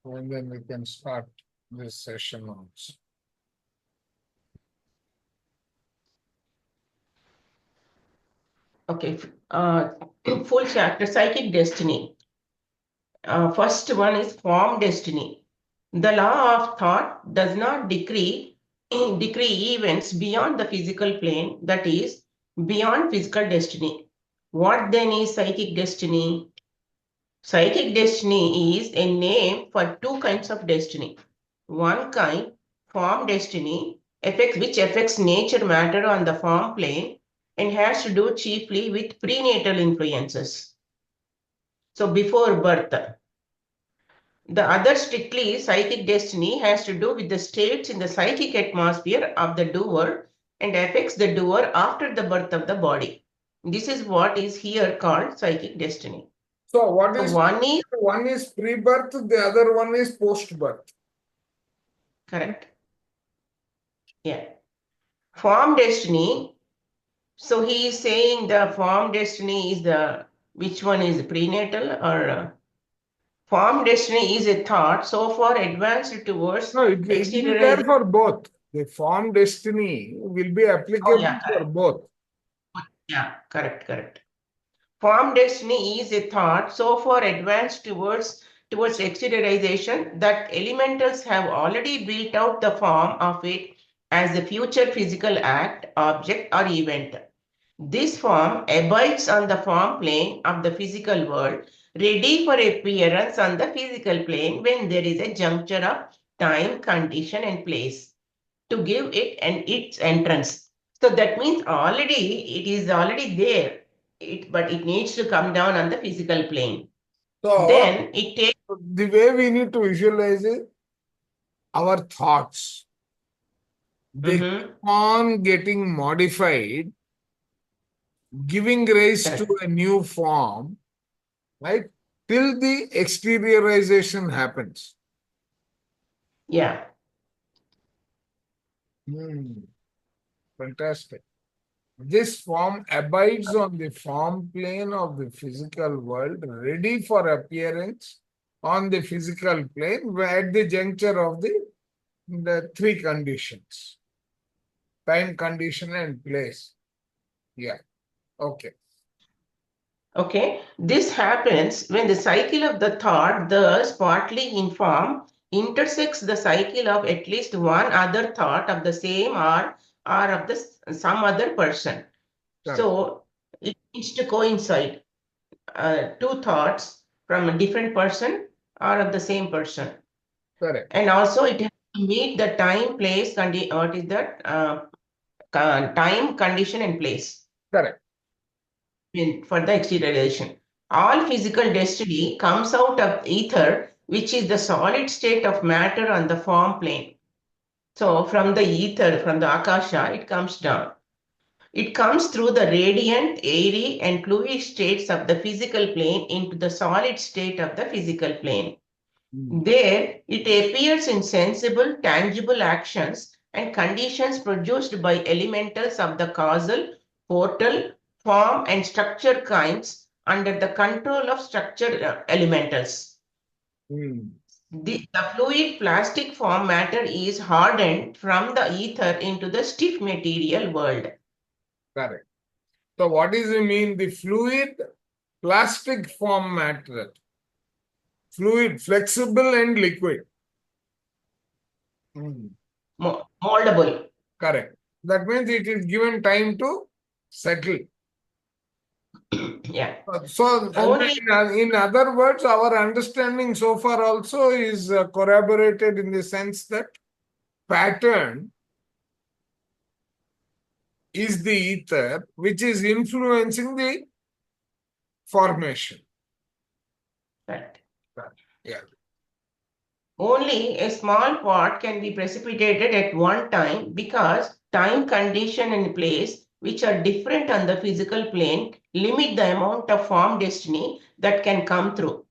and then we can start this session also. Okay, full chapter, Psychic Destiny. First one is Form Destiny. The law of thought does not decree events beyond the physical plane, that is, beyond physical destiny. What then is psychic destiny? Psychic destiny is a name for two kinds of destiny. One kind, form destiny, which affects nature matter on the form plane and has to do chiefly with prenatal influences. So before birth. The other strictly psychic destiny has to do with the states in the psychic atmosphere of the doer and affects the doer after the birth of the body. This is what is here called psychic destiny. So what So is one is pre-birth, the other one is post-birth. correct. Yeah. Form destiny. So he is saying the form destiny is which one is prenatal or form destiny is a thought so far advanced towards No, it will be there for both. The form destiny will be applicable for both. Yeah, correct. Form destiny is a thought so far advanced towards exteriorization that elementals have already built out the form of it as a future physical act, object, or event. This form abides on the form plane of the physical world, ready for appearance on the physical plane when there is a juncture of time, condition, and place to give it its entrance. So that means it is already there, but it needs to come down on the physical plane. So Then it takes. the way we need to visualize it, our thoughts, they keep on getting modified, giving rise to a new form, right? Till the exteriorization happens. Yeah. Fantastic. This form abides on the form plane of the physical world, ready for appearance on the physical plane at the juncture of the three conditions: time, condition, and place. Yeah. Okay. Okay. This happens when the cycle of the thought, thus partly in form, intersects the cycle of at least one other thought of the same or of some other person. Correct. So it needs to coincide. Two thoughts from a different person or of the same person. Correct. And also it has to meet the time, place, what is that? Time, condition, and place. Correct. For the exteriorization. All physical destiny comes out of ether, which is the solid state of matter on the form plane. So from the ether, from the akasha, it comes down. It comes through the radiant, airy, and fluid states of the physical plane into the solid state of the physical plane. There, it appears in sensible, tangible actions and conditions produced by elementals of the causal, portal, form, and structure kinds under the control of structure elementals. The fluid plastic form matter is hardened from the ether into the stiff material world. Correct. So what does it mean? The fluid plastic form matter. Fluid, flexible and liquid. Moldable. Correct. That means it is given time to settle. Yeah. So, in other words, our understanding so far also is corroborated in the sense that pattern is the ether which is influencing the formation. Right. Yeah. Only a small part can be precipitated at one time because time, condition, and place, which are different on the physical plane, limit the amount of form destiny that can come through.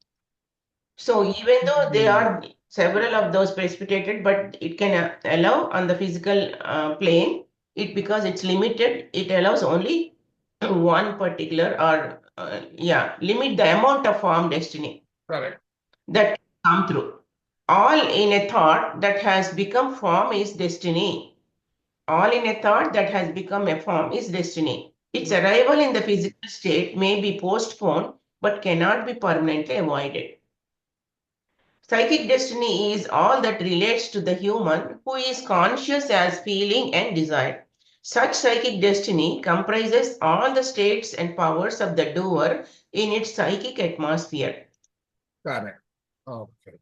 So even though there are several of those precipitated, but it can allow on the physical plane, because it's limited, it allows only one particular limit the amount of form destiny. Correct. That come through. all in a thought that has become form is destiny. All in a thought that has become a form is destiny. Its arrival in the physical state may be postponed but cannot be permanently avoided. Psychic destiny is all that relates to the human who is conscious as feeling and desire. Such psychic destiny comprises all the states and powers of the doer in its psychic atmosphere. Correct. Okay.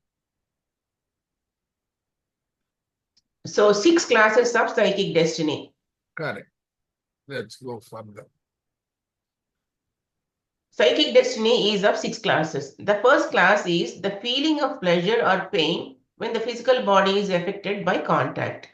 So, 6 classes of psychic destiny. Correct. Let's go further. Psychic destiny is of 6 classes. The first class is the feeling of pleasure or pain when the physical body is affected by contact.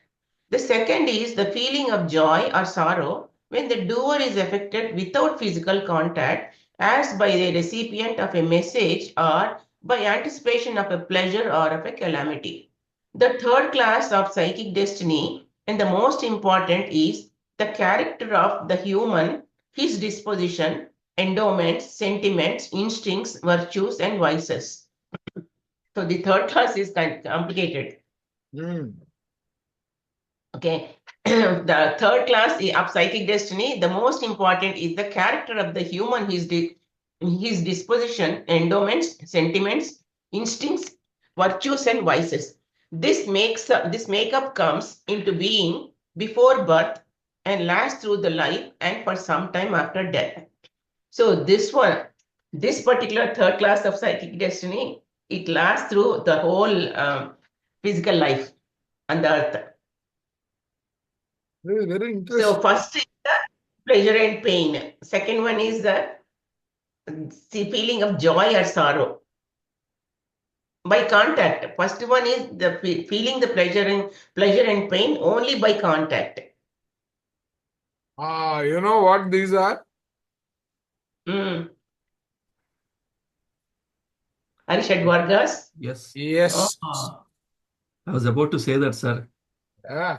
The second is the feeling of joy or sorrow when the doer is affected without physical contact, as by the recipient of a message or by anticipation of a pleasure or of a calamity. The third class of psychic destiny, and the most important, is the character of the human, his disposition, endowments, sentiments, instincts, virtues, and vices. So the third class is kind of complicated. Okay. The third class of psychic destiny, the most important is the character of the human, his disposition, endowments, sentiments, instincts, virtues, and vices. This makeup comes into being before birth and lasts through the life and for some time after death. So this particular third class of psychic destiny, it lasts through the whole physical life on the earth. Very interesting. So first is the pleasure and pain. Second one is the feeling of joy or sorrow by contact. First one is the feeling the pleasure and pain only by contact. You know what these are? Arishad Vargas. Yes. Yes. Oh. I was about to say that, sir. Yeah.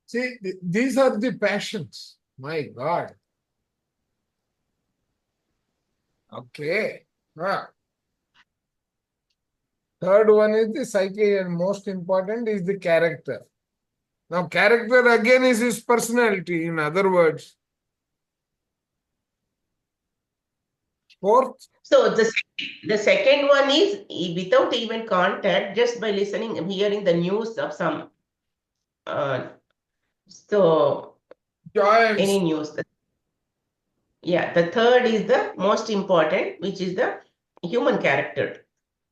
See, these are the passions. My God. Okay. Third one is the psyche, and most important is the character. Now, character again is his personality, in other words. Fourth. So the second one is without even contact, just by listening, hearing the news of some any news. Yeah, the third is the most important, which is the human character.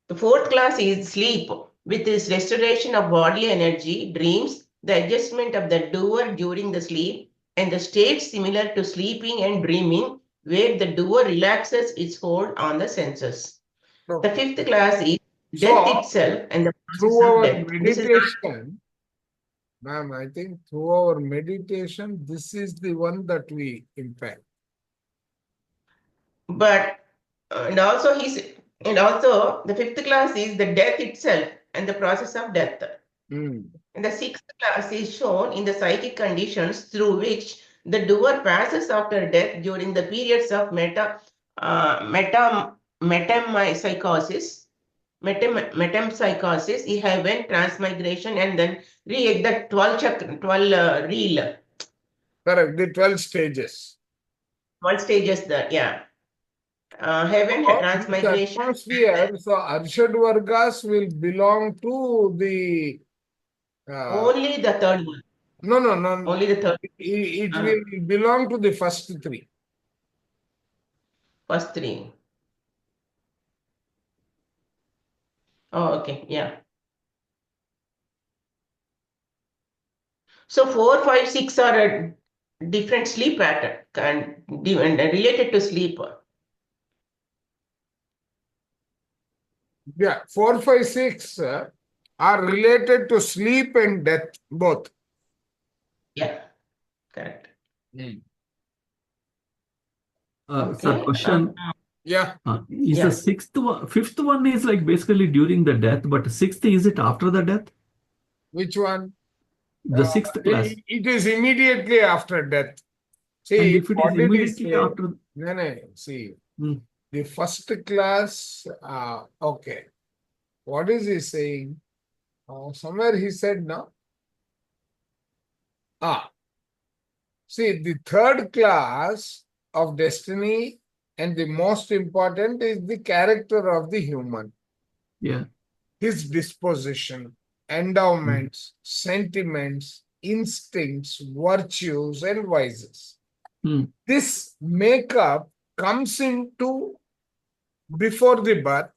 The fourth class is sleep, with its restoration of bodily energy, dreams, the adjustment of the doer during the sleep, and the state similar to sleeping and dreaming, where the doer relaxes its hold on the senses. The fifth class is death itself and the process of death. Meditation, ma'am, I think through our meditation, this is the one that we impact. But and also the fifth class is the death itself and the process of death. And the sixth class is shown in the psychic conditions through which the doer passes after death during the periods of metempsychosis, heaven, transmigration, and then the 12 reel. Correct, the 12 stages. 12 stages that, yeah. Heaven, transmigration. Atmosphere, so Arshad Vargas will belong to the... only the third one. No. Only the third. It will belong to the first three. First three. Oh, okay, yeah. So 4, 5, 6 are a different sleep pattern and related to sleep. Yeah, 4, 5, 6 are related to sleep and death, both. Yeah, correct. Sir, question. Yeah. Is the fifth one is like basically during the death, but sixth, is it after the death? Which one? The sixth class. It is immediately after death. See, and if it is immediately after... No, see. The first class, okay. What is he saying? Somewhere he said no. See, the third class of destiny and the most important is the character of the human, Yeah. his disposition, endowments, sentiments, instincts, virtues, and vices. Hmm. This makeup comes into before the birth,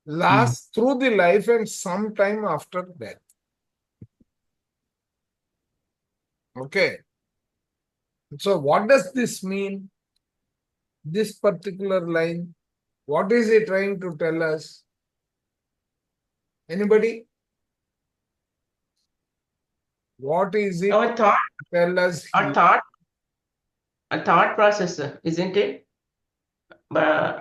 lasts through the life, and sometime after death. Okay. So, what does this mean? This particular line, what is it trying to tell us? Anybody? What is it Our thought, tell us our here? thought, a thought process, isn't it? But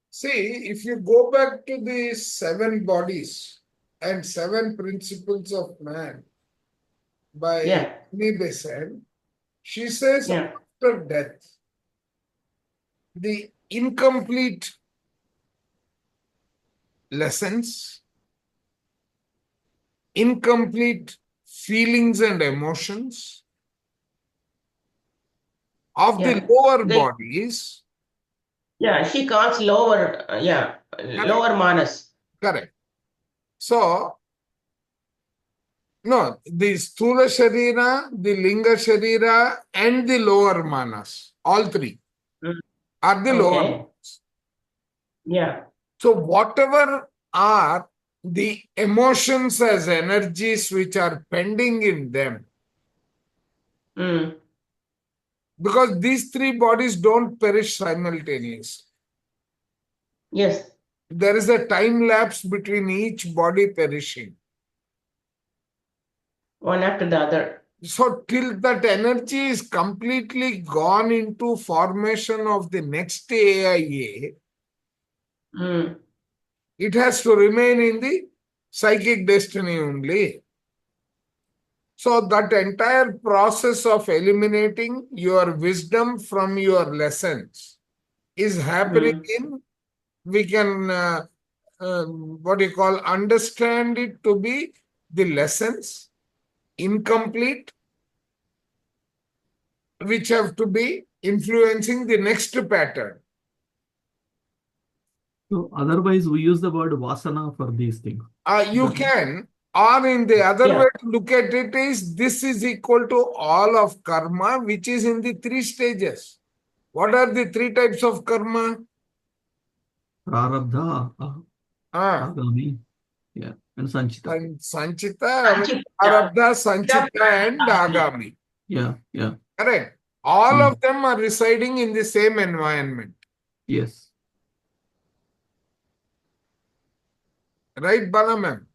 See, if you go back to the 7 bodies and 7 principles of man by yeah, Annie Besant, she says yeah, after death, the incomplete lessons, incomplete feelings and emotions of the yeah. lower They, bodies. yeah, she calls lower, lower manas. Correct. So, no, the Sthula Sharira, the Linga Sharira, and the lower manas, all 3 Mm. are the lower Okay, manas. yeah, So, whatever are the emotions as energies which are pending in them, mm, because these 3 bodies don't perish simultaneously. yes, There is a time lapse between each body perishing. one after the other. So, till that energy is completely gone into formation of the next AIA, Mm, it has to remain in the psychic destiny only. So, that entire process of eliminating your wisdom from your lessons is happening mm, in, we can, what you call, understand it to be the lessons, incomplete, which have to be influencing the next pattern. So otherwise, we use the word vasana for these things. You That- can, or in the other yeah, way to look at it is, this is equal to all of karma, which is in the 3 stages. What are the 3 types of karma? Prarabdha, Ah, agami, yeah, and sanchita. Sanchita, Sanchita, Prarabdha, Sanchita, and Agami. Yeah, yeah, Correct. All Mm. of them are residing in the same environment. yes. Right, Bala ma'am?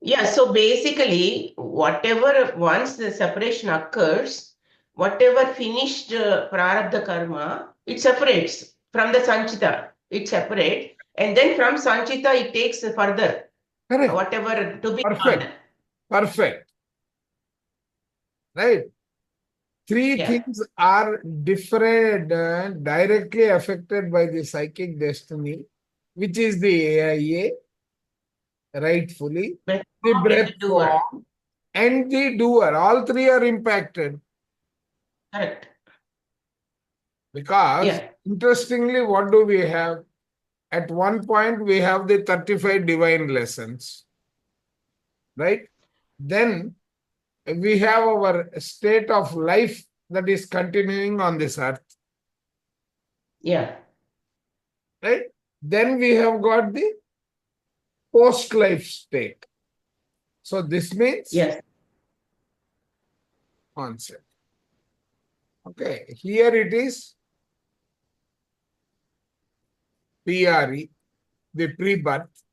yeah. So basically, whatever once the separation occurs, whatever finished prarabdha karma, it separates from the sanchita. It separates, and then from sanchita it takes further Correct. whatever to be Perfect. done. Perfect. Right. 3 Yeah. things are different, directly affected by the psychic destiny, which is the AIA, rightfully, Breath the form and breath the doer. form, and the doer. All 3 are impacted. Correct. Because, Yeah. interestingly, what do we have? At one point, we have the 35 divine lessons, right? Then we have our state of life that is continuing on this earth, Yeah. right? Then we have got the post-life state. So this means Yes. concept. Okay, here it is PRE, the pre-birth.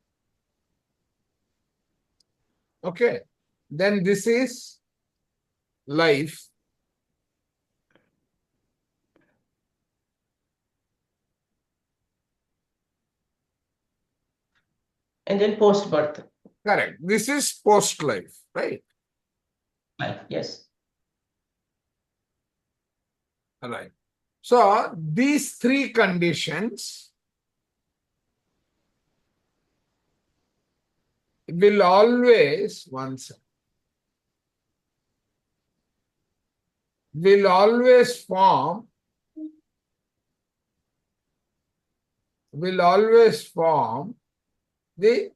Okay, then this is life. And then post birth. Correct. This is post-life, right? Yes. Right. So these three conditions will always, will always form the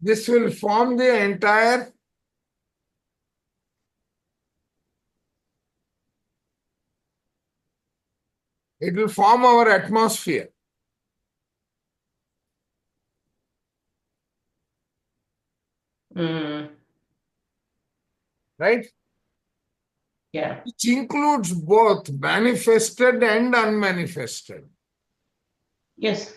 this will form the entire it will form our atmosphere. Mm, Right? yeah. Which includes both manifested and unmanifested. Yes.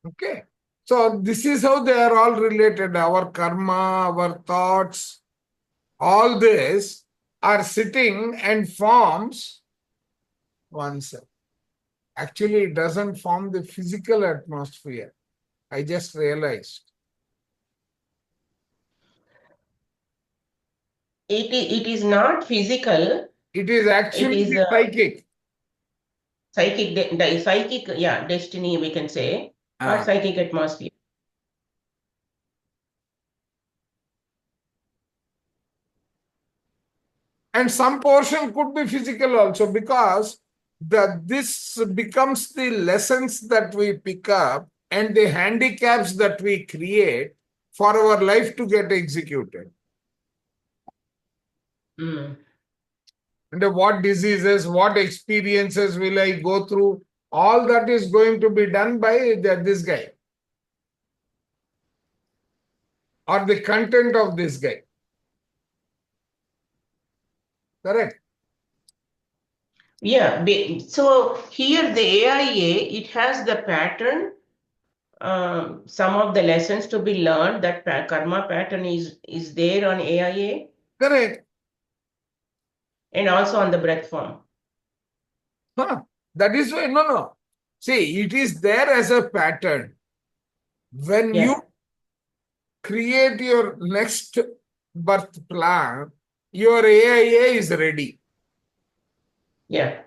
Okay. So this is how they are all related. Our karma, our thoughts, all this are sitting and forms oneself. Actually, it doesn't form the physical atmosphere. I just realized. It is not physical. It is It actually is the psychic. psychic, yeah, destiny, we can say, or Ah. psychic atmosphere. And some portion could be physical also, because this becomes the lessons that we pick up and the handicaps that we create for our life to get executed. Mm. And what diseases, what experiences will I go through? All that is going to be done by this guy or the content of this guy. Correct? Yeah. So here the AIA, it has the pattern, some of the lessons to be learned. That karma pattern is there on AIA Correct. and also on the breath form. Huh. That is why, no. See, it is there as a pattern. When Yeah. you create your next birth plan, your AIA is ready. Yeah.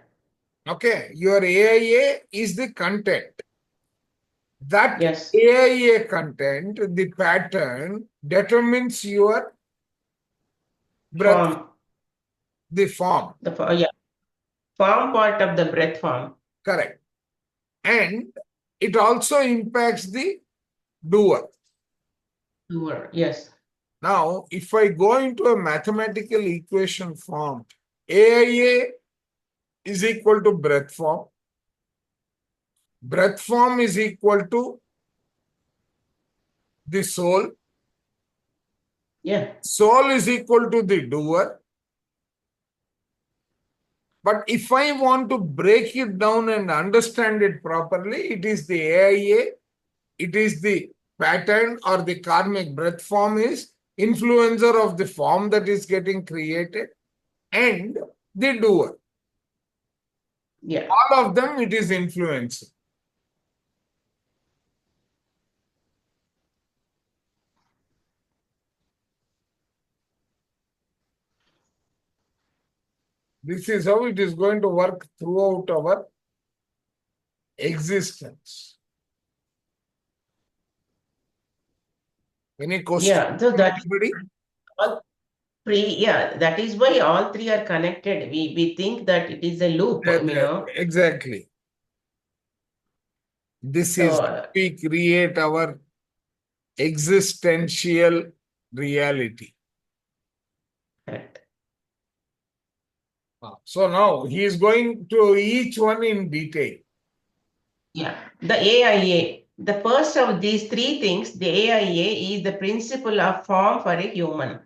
Okay, your AIA is the content. That Yes. AIA content, the pattern, determines your breath, Form. the form. Yeah. Form part of the breath form. Correct. And it also impacts the doer. Doer. Yes. Now, if I go into a mathematical equation form, AIA is equal to breath form. Breath form is equal to the soul. Yeah. Soul is equal to the doer. But if I want to break it down and understand it properly, it is the AIA, it is the pattern or the karmic breath form is influencer of the form that is getting created, and the doer. Yeah. All of them, it is influencing. This is how it is going to work throughout our existence. Any question? Yeah. So that Anybody? all three, yeah, that is why all three are connected. We think that it is a loop, Exactly. This is So we create our existential reality. correct. So now he is going to each one in detail. Yeah, the AIA. The first of these three things, the AIA is the principle of form for a human.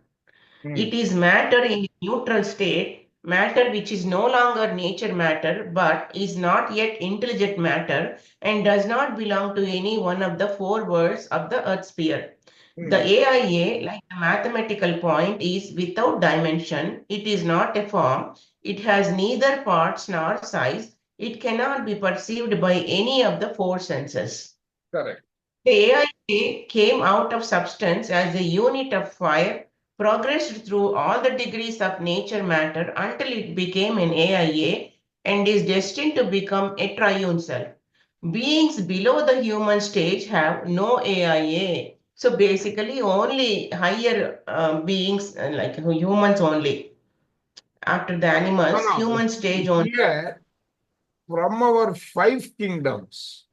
It is matter in neutral state, matter which is no longer nature matter, but is not yet intelligent matter and does not belong to any one of the four worlds of the earth sphere. The AIA, like the mathematical point, is without dimension. It is not a form. It has neither parts nor size. It cannot be perceived by any of the four senses. Correct. The AIA came out of substance as a unit of fire progressed through all the degrees of nature matter until it became an AIA and is destined to become a triune self. Beings below the human stage have no AIA. So basically, only higher beings, like humans only. After the animals, No, no. human stage only. Here, from our five kingdoms,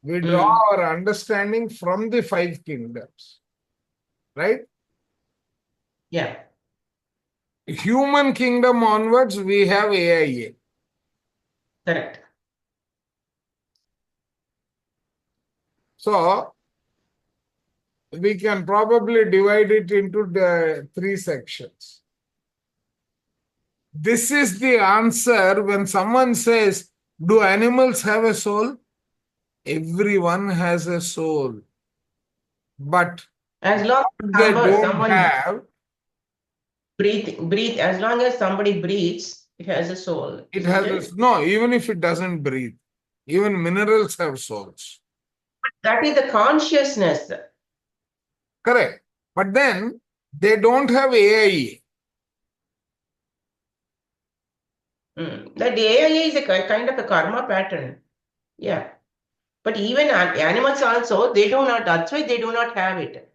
we draw our understanding from the five kingdoms, right? Yeah. Human kingdom onwards, we have AIA. Correct. So, we can probably divide it into the three sections. This is the answer when someone says, do animals have a soul? Everyone has a soul. But As long what they as don't someone have, breathe, as long as somebody breathes, it has a soul. it Isn't has it? no, even if it doesn't breathe, even minerals have souls. That is the consciousness. Correct. But then they don't have AIA. That the AIA is a kind of a karma pattern. Yeah. But even animals also, they do not, that's why they do not have it.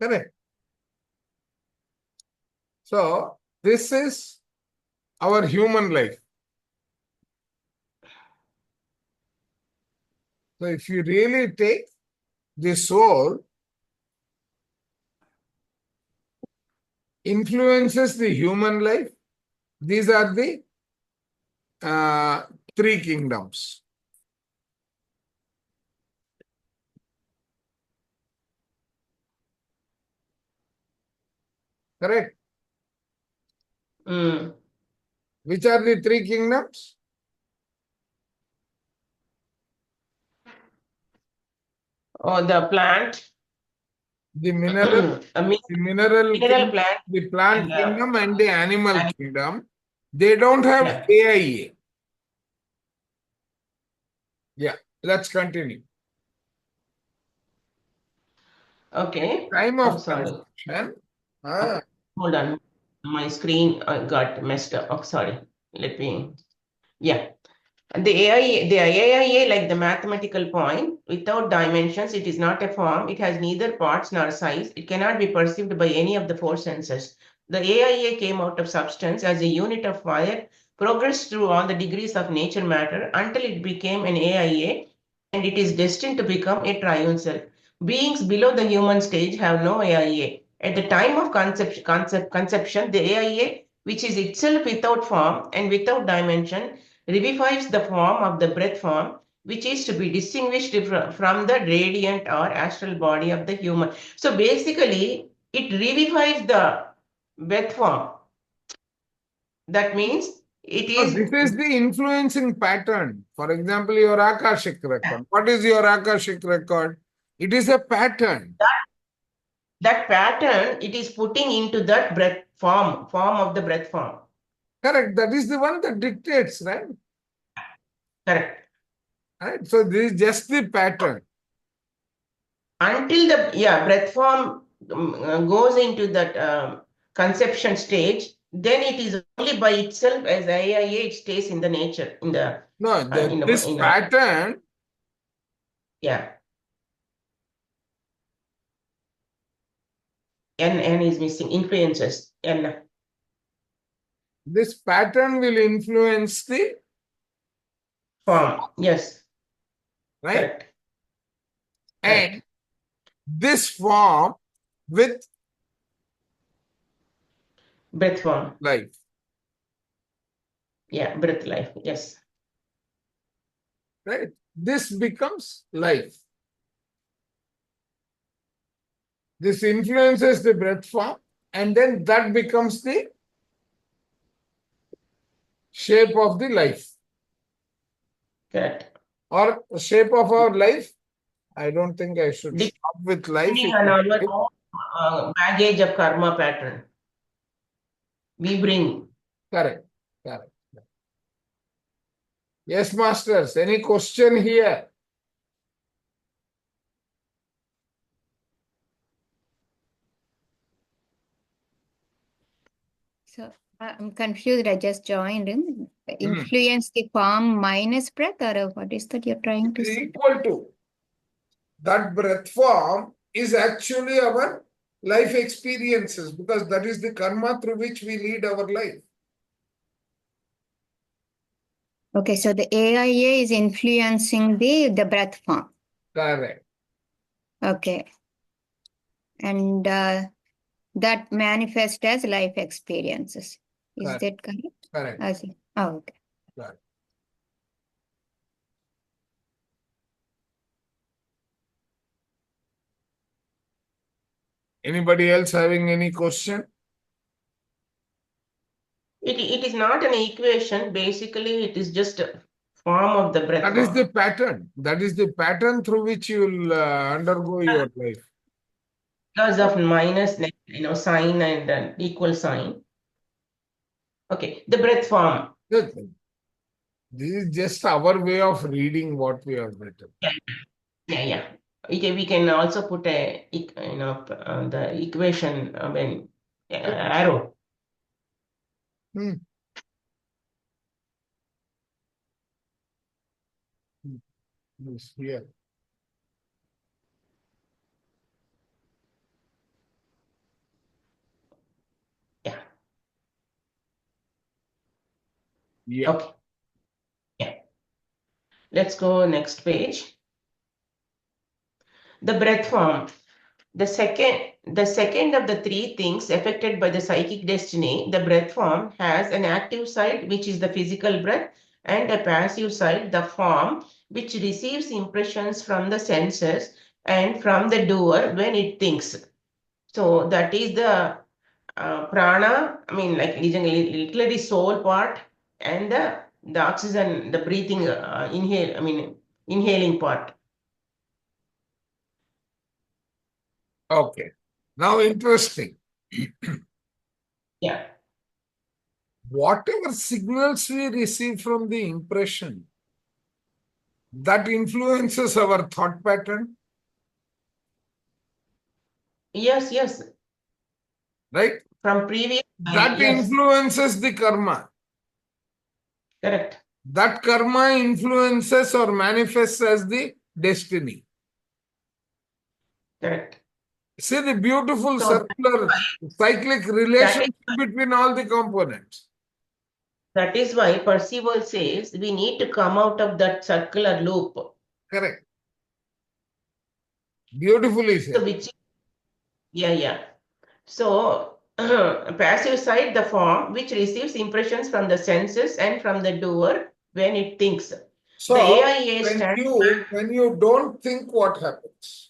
Correct. So this is our human life. So if you really take the soul, influences the human life. These are the three kingdoms. Correct. Mm. Which are the three kingdoms? Or the plant, The mineral, a the mineral mineral kingdom, plant, the plant and kingdom, and the animal and- kingdom. They don't have yeah. AIA. Yeah, let's continue. Okay. Time Oh, of sorry. conception. Hold on. My screen got messed up. Oh, sorry. Let me. Yeah. And the AIA, like the mathematical point, without dimensions, it is not a form. It has neither parts nor size. It cannot be perceived by any of the four senses. The AIA came out of substance as a unit of fire, progressed through all the degrees of nature matter until it became an AIA, and it is destined to become a triune self. Beings below the human stage have no AIA. At the time of conception, the AIA, which is itself without form and without dimension, revivifies the form of the breath form, which is to be distinguished from the radiant or astral body of the human. So basically, it revivifies the breath form. That means it So is this is the influencing pattern. For example, your Akashic record. What is your Akashic record? It is a pattern. that pattern, it is putting into that breath form of the breath form. Correct. That is the one that dictates, right? Correct. Right. So this is just the pattern. Until the breath form goes into that conception stage, then it is only by itself as AIA, it stays in the nature, in the No, this in pattern, yeah. N is missing, influences N. this pattern will influence the Form, yes, right, correct. and this form with Breath form, life, yeah, breath life, yes. right? This becomes life. This influences the breath form, and then that becomes the shape of the life Correct. or shape of our life. I don't think I should stop with life. Depending on our own baggage of karma pattern, we bring. Correct. Correct. Yes, masters. Any question here? So I'm confused. I just joined in. Hmm. Influence the form minus breath, or what is that you're trying to It is say? equal to that breath form is actually our life experiences because that is the karma through which we lead our life. Okay, so the AIA is influencing the breath form. Correct. Okay. And that manifests as life experiences. Is Correct. that correct? Correct. I see. Oh, okay. Correct. Anybody else having any question? It is not an equation. Basically, it is just a form of the breath That is the form. pattern. That is the pattern through which you will undergo your life. Because of minus, sign and equal sign. Okay, the breath form. Good. This is just our way of reading what we have written. Yeah. We can also put the equation, arrow. Hmm. Yes, here. Yeah. Yeah. Okay. Yeah. Let's go next page. The breath form. The second of the three things affected by the psychic destiny, the breath form, has an active side, which is the physical breath, and a passive side, the form, which receives impressions from the senses and from the doer when it thinks. So that is the prana, literally soul part, and the oxygen, the breathing, inhaling part. Okay. Now, interesting. Yeah. Whatever signals we receive from the impression, that influences our thought pattern, Yes. right? From previous, That yes, influences the karma. correct. That karma influences or manifests as the destiny. Correct. See the beautiful So circular cyclic that relationship is between all the components. that is why Percival says we need to come out of that circular loop. Correct. Beautifully So said. yeah. So passive side, the form which receives impressions from the senses and from the doer when it thinks. The So AIA when stands. you don't think, what happens?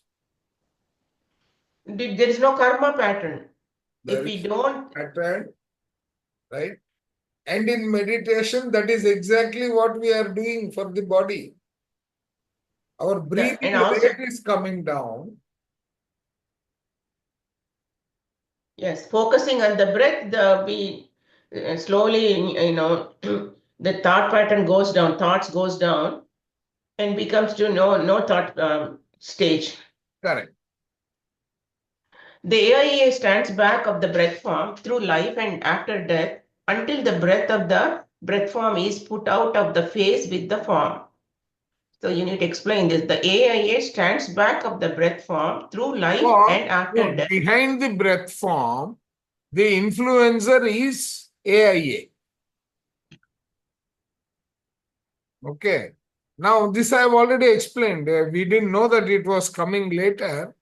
There is no karma pattern. There If we is don't, pattern, right? And in meditation, that is exactly what we are doing for the body. Our breathing and also, rate is coming down. yes, focusing on the breath, we slowly, the thought pattern goes down, thoughts goes down, and becomes to no thought stage. Correct. The AIA stands back of the breath form through life and after death until the breath of the breath form is put out of the phase with the form. So you need to explain this. The AIA stands back of the breath form through life and after death. Behind the breath form, the influencer is AIA. Okay. Now, this I have already explained. We didn't know that it was coming later.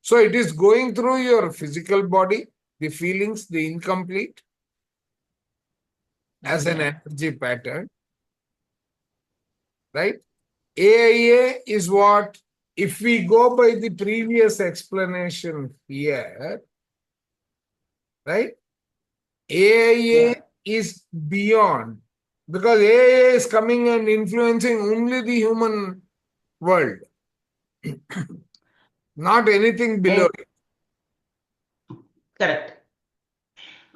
So, it is going through your physical body, the feelings, the incomplete, as an energy pattern, right? AIA is what, if we go by the previous explanation here, right? AIA is beyond, because AIA is coming and influencing only the human world, not anything below it. Correct.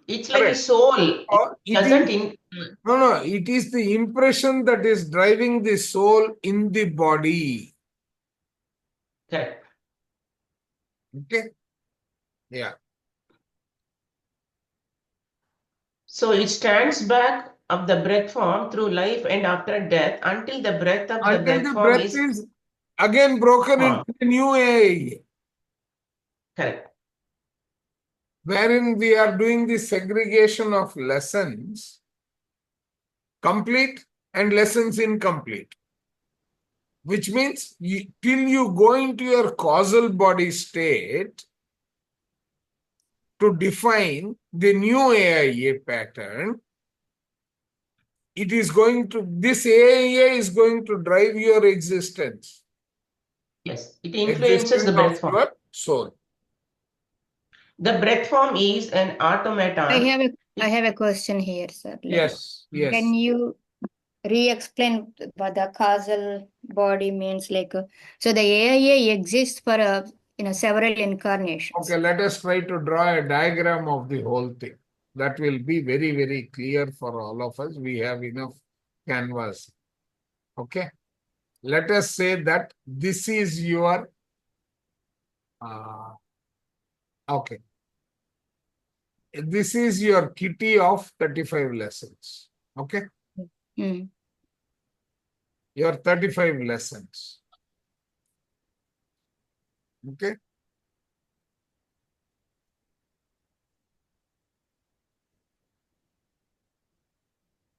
It's like a Correct. soul. It It is the impression that is driving the soul in the body. Correct. Okay? Yeah. So it stands back of the breath form through life and after death until the breath of the Until breath the form breath is is again broken formed. into a new AI, Correct. wherein we are doing the segregation of lessons, complete and lessons incomplete. Which means till you go into your causal body state to define the new AIA pattern, it is going to, this AIA is going to drive your existence, Yes, it influences existence the of breath form. your soul. The breath form is an automaton. I have a question here, sir. Yes, yes. Can you re-explain what the causal body means? So the AIA exists for several incarnations. Okay, let us try to draw a diagram of the whole thing. That will be very, very clear for all of us. We have enough canvas. Okay. Let us say that this is your, okay. This is your kitty of 35 lessons. Okay. Hmm. Your 35 lessons. Okay.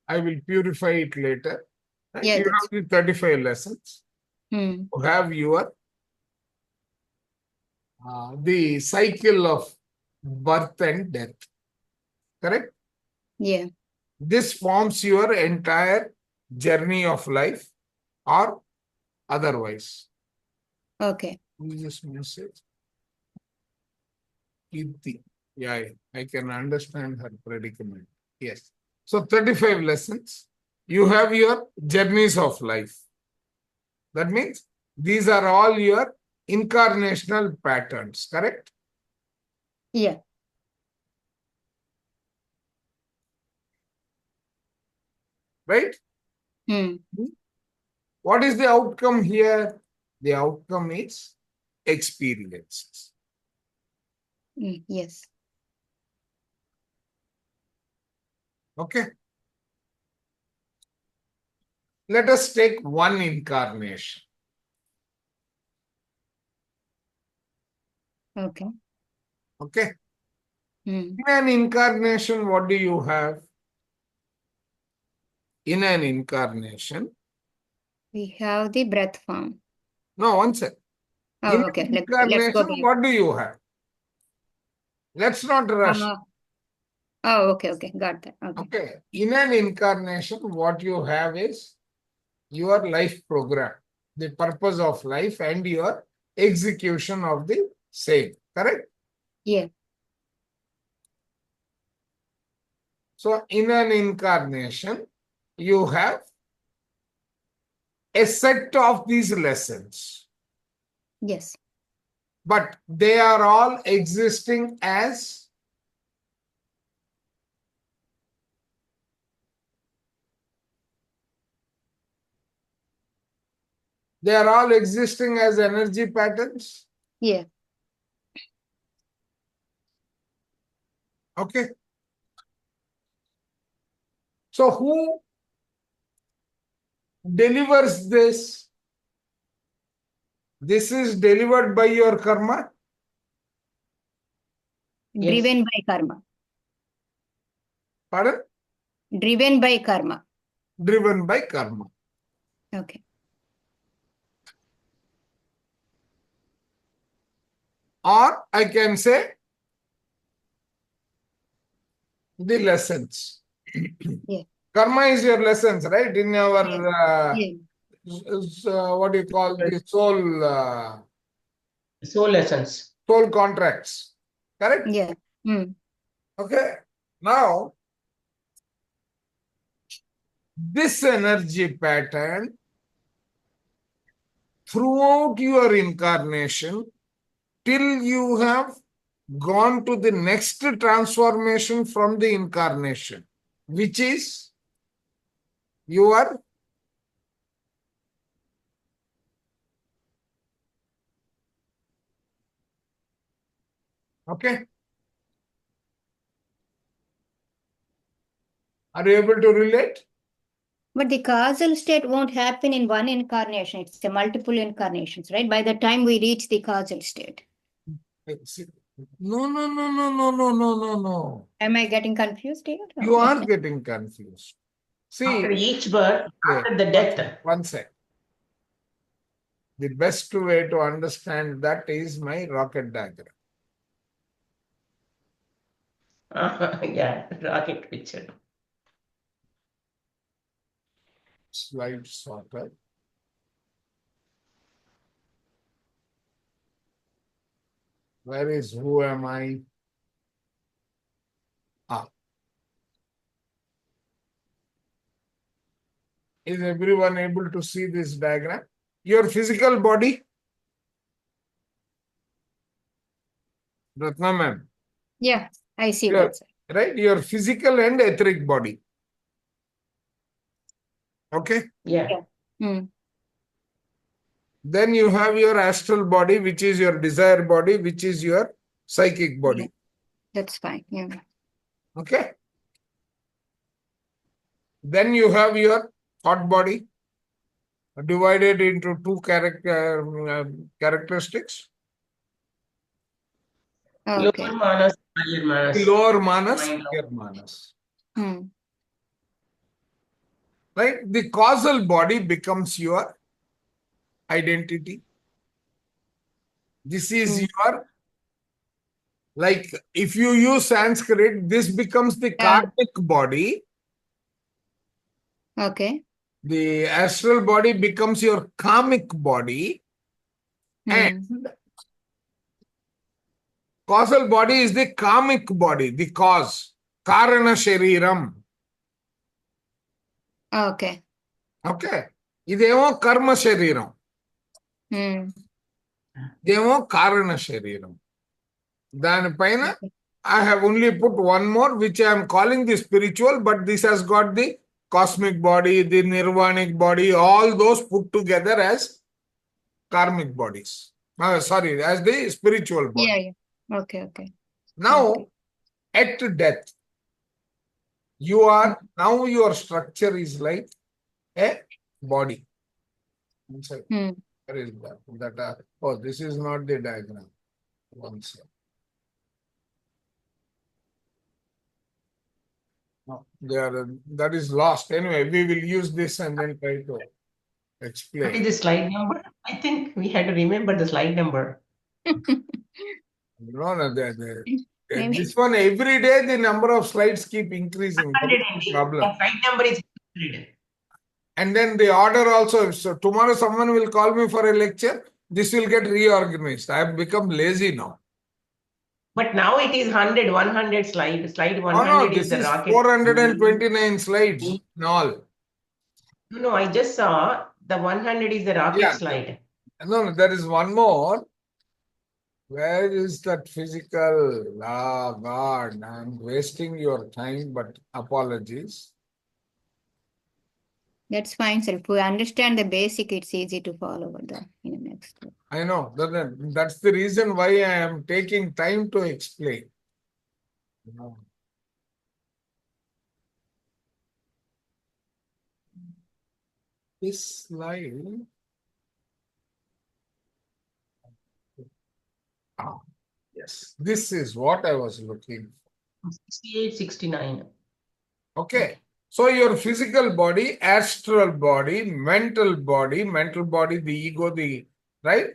I will purify it later. Right? Yeah, You that's. have the 35 lessons. Hmm. You have your the cycle of birth and death. Correct? Yeah. This forms your entire journey of life or otherwise. Okay. Use this message. Kirti. Yeah, I can understand her predicament. Yes. So 35 lessons. You have your journeys of life. That means these are all your incarnational patterns, correct? Yeah. Right? Hmm. What is the outcome here? The outcome is experiences. Yes. Okay. Let us take one incarnation. Okay. Okay. Hmm. In an incarnation, what do you have? In an incarnation, We have the breath form. no, one second. In Oh, okay. an Let's go incarnation, back. what do you have? Let's not rush. Oh, okay. Okay. Got that. Okay. Okay. In an incarnation, what you have is your life program, the purpose of life and your execution of the same. Correct? Yeah. So, in an incarnation, you have a set of these lessons, Yes. but they are all existing as energy patterns. Yeah. Okay. So, who delivers this? This is delivered by your karma. Yes. Driven by karma. Pardon? Driven by karma. Driven by karma. Okay. Or I can say the lessons. Yeah. Karma is your lessons, right? In our Yeah. what do you call the Soul lessons. soul contracts. Correct? Yeah. Hmm. Okay. Now, this energy pattern throughout your incarnation till you have gone to the next transformation from the incarnation, which is your okay. Are you able to relate? But the causal state won't happen in one incarnation. It's a multiple incarnations, right? By the time we reach the causal state. No, no, no, no, no, no, no, no, no. Am I getting confused here? You are getting confused. See, After each birth, okay, after the death. one sec. The best way to understand that is my rocket diagram. Yeah, rocket picture. Slide sorter. Where is who am I? Ah. Is everyone able to see this diagram? Your physical body? Ratna ma'am. Yeah, I see Yeah. that, sir. Right? Your physical and etheric body. Okay? Yeah. Hmm. Then you have your astral body, which is your desire body, which is your psychic body. That's fine. Yeah. Okay? Then you have your thought body, divided into two characteristics. Okay. Lower manas, higher manas. Lower manas, Mind. higher manas. Hmm. Right? The causal body becomes your identity. This is your, like, if you use Sanskrit, this becomes the Yeah. karmic body. Okay. The astral body becomes your karmic body. Hmm. And causal body is the karmic body, the cause. Karana Shariram. Okay. Okay. Idemo karma shariram. Hmm. Idemo karana shariram. Then paina, I have only put one more, which I am calling the spiritual, but this has got the cosmic body, the nirvanic body, all those put together as karmic bodies. Sorry, as the spiritual body. Yeah, yeah. Okay, okay. Now, at death, now your structure is like a body. Inside. Hmm. Where is that? Oh, this is not the diagram. One second. No, that is lost. Anyway, we will use this and then try to What explain. is the slide number? I think we had to remember the slide number. No, Maybe. this one, every day the number of slides keep increasing. That 100 is the MB. problem. The slide number is 100. And then the order also. So tomorrow someone will call me for a lecture. This will get reorganized. I have become lazy now. But now it is 100 slide. Slide Oh 100 no, is this the is rocket. 429 slides in all. No, I just saw the 100 is the rocket Yeah. slide. No, there is one more. Where is that physical? Ah, God, I'm wasting your time, but apologies. That's fine, sir. If we understand the basic, it's easy to follow the in the next. I know. That's the reason why I am taking time to explain. This slide. Yes, this is what I was looking for. 68, 69. Okay. So your physical body, astral body, mental body, the ego, right?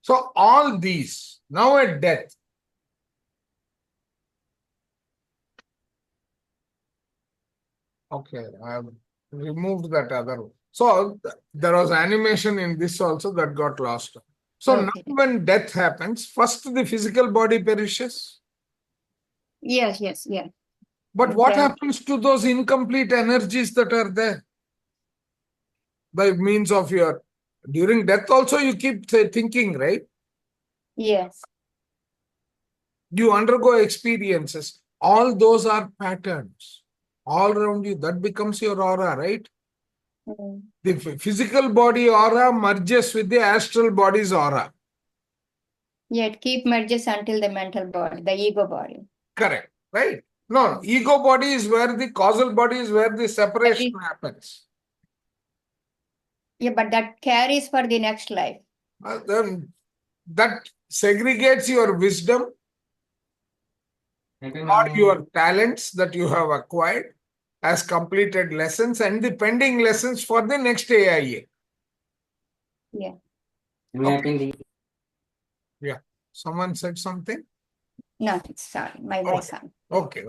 So all these, now at death, okay, I have removed that other one. So there was animation in this also that got lost. So Okay. now when death happens, first the physical body perishes. Yes, yes, yeah. But what Then- happens to those incomplete energies that are there? By means of during death also you keep thinking, right? Yes. You undergo experiences. All those are patterns all around you. That becomes your aura, right? Hmm. The physical body aura merges with the astral body's aura. Yeah, it keep merges until the mental body, the ego body. Correct, right? No, ego body is where the causal body is where the separation happens. Yeah, but that carries for the next life. Then that segregates your wisdom or your talents that you have acquired as completed lessons and the pending lessons for the next AIA. Yeah. Okay. Yeah. Someone said something? No, it's sorry, my son. Okay.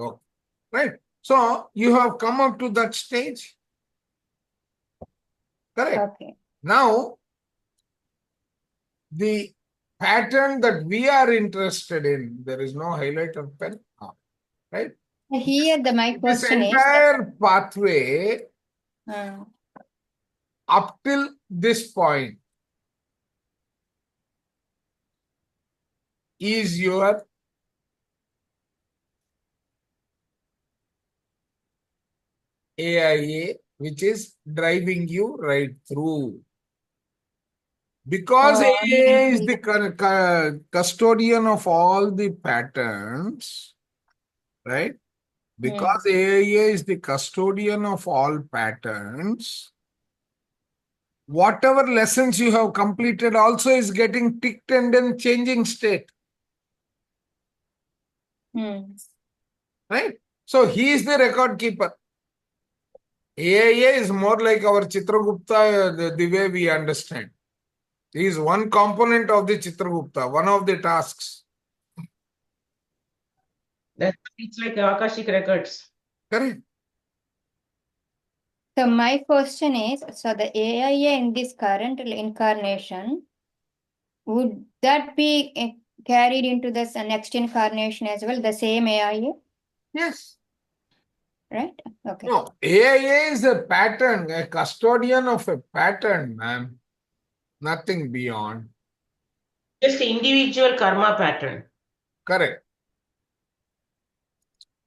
Right. So you have come up to that stage. Correct. Okay. Now, the pattern that we are interested in, there is no highlighter pen, right? Here, my This question is, entire pathway up till this point is your AIA, which is driving you right through. Because AIA is the custodian of all the patterns, right? Because AIA is the custodian of all patterns, whatever lessons you have completed also is getting ticked and then changing state. Right? So he is the record keeper. AIA is more like our Chitragupta, the way we understand. He is one component of the Chitragupta, one of the tasks. It's like Akashic records. Correct. So my question is, so the AIA in this current incarnation, would that be carried into this next incarnation as well, the same AIA? Yes. Right? Okay. No, AIA is a pattern, a custodian of a pattern, ma'am. Nothing beyond. Just individual karma pattern. Correct.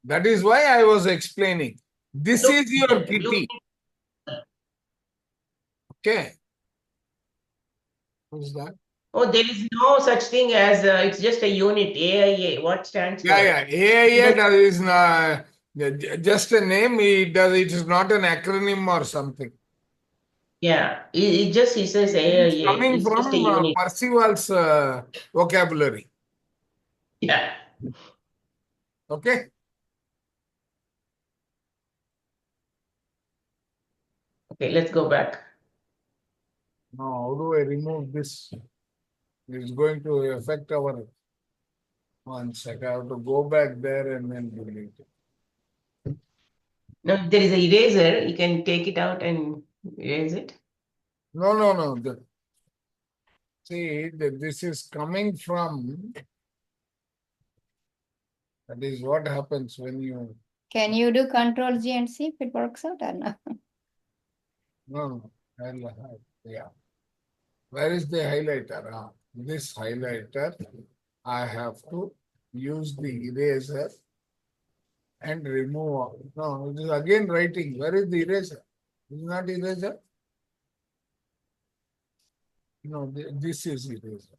That is why I was explaining. This is your kitty. Okay. What is that? Oh, there is no such thing as it's just a unit, AIA. What stands for? Yeah. AIA is not, just a name. It is not an acronym or something. Yeah, it just says AIA. It's coming It's just a from unit. Percival's vocabulary. Yeah. Okay. Okay, let's go back. Now, how do I remove this? It's going to affect our. One sec, I have to go back there and then delete it. Now, if there is an eraser, you can take it out and erase it. No. See, this is coming from. That is what happens when you. Can you do Control G and see if it works out or not? No. Yeah. Where is the highlighter? This highlighter, I have to use the eraser and remove. No, it is again writing. Where is the eraser? It is not eraser. No, this is eraser.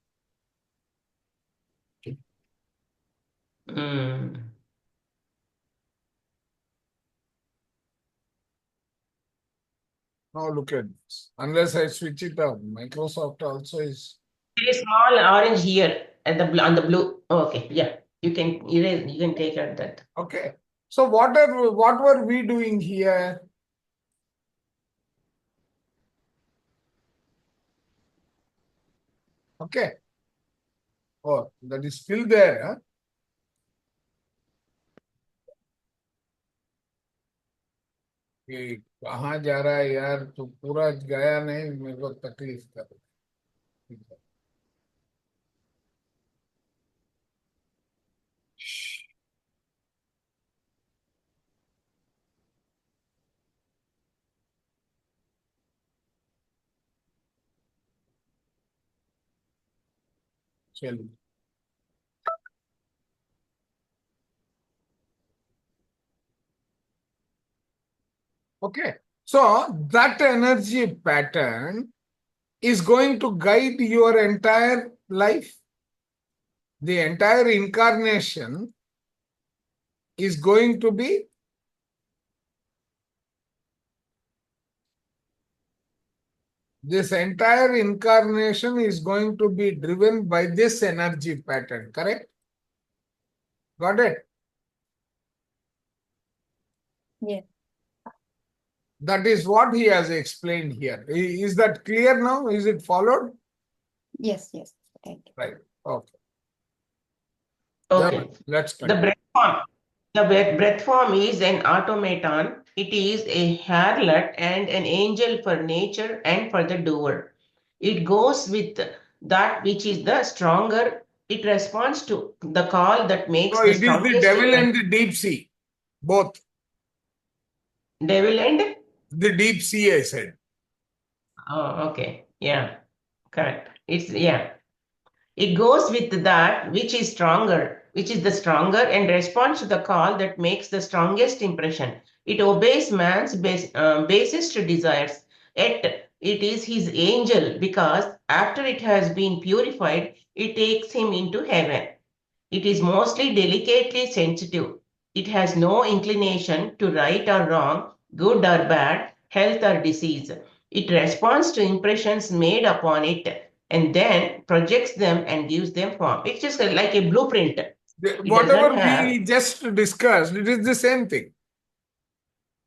Now look at this. Unless I switch it off, Microsoft also is. There is small orange here at the on the blue. Oh, okay, yeah. You can erase. You can take out that. Okay. So what were we doing here? Okay. Oh, that is still there, huh? कि कहाँ जा रहा है यार, तो पूरा गया नहीं, मेरे को तकलीफ कर रहा है। ठीक है। चलिए। Okay, so that energy pattern is going to guide your entire life. The entire incarnation is going to be this entire incarnation is going to be driven by this energy pattern, correct? Got it? Yeah. That is what he has explained here. Is that clear now? Is it followed? Yes, yes. Thank you. Right. Okay. Okay. Then let's The continue. breath form is an automaton. It is a harlot and an angel for nature and for the doer. It goes with that which is the stronger. It responds to the call that makes So the it is the strongest devil and the deep sea, both. devil and. The deep sea, I said. Oh, okay. Yeah, correct. It goes with that which is stronger, which is the stronger and responds to the call that makes the strongest impression. It obeys man's basest desires, yet it is his angel because after it has been purified, it takes him into heaven. It is mostly delicately sensitive. It has no inclination to right or wrong, good or bad, health or disease. It responds to impressions made upon it and then projects them and gives them form. It's just like a blueprint. Whatever doesn't have- we just discussed, it is the same thing.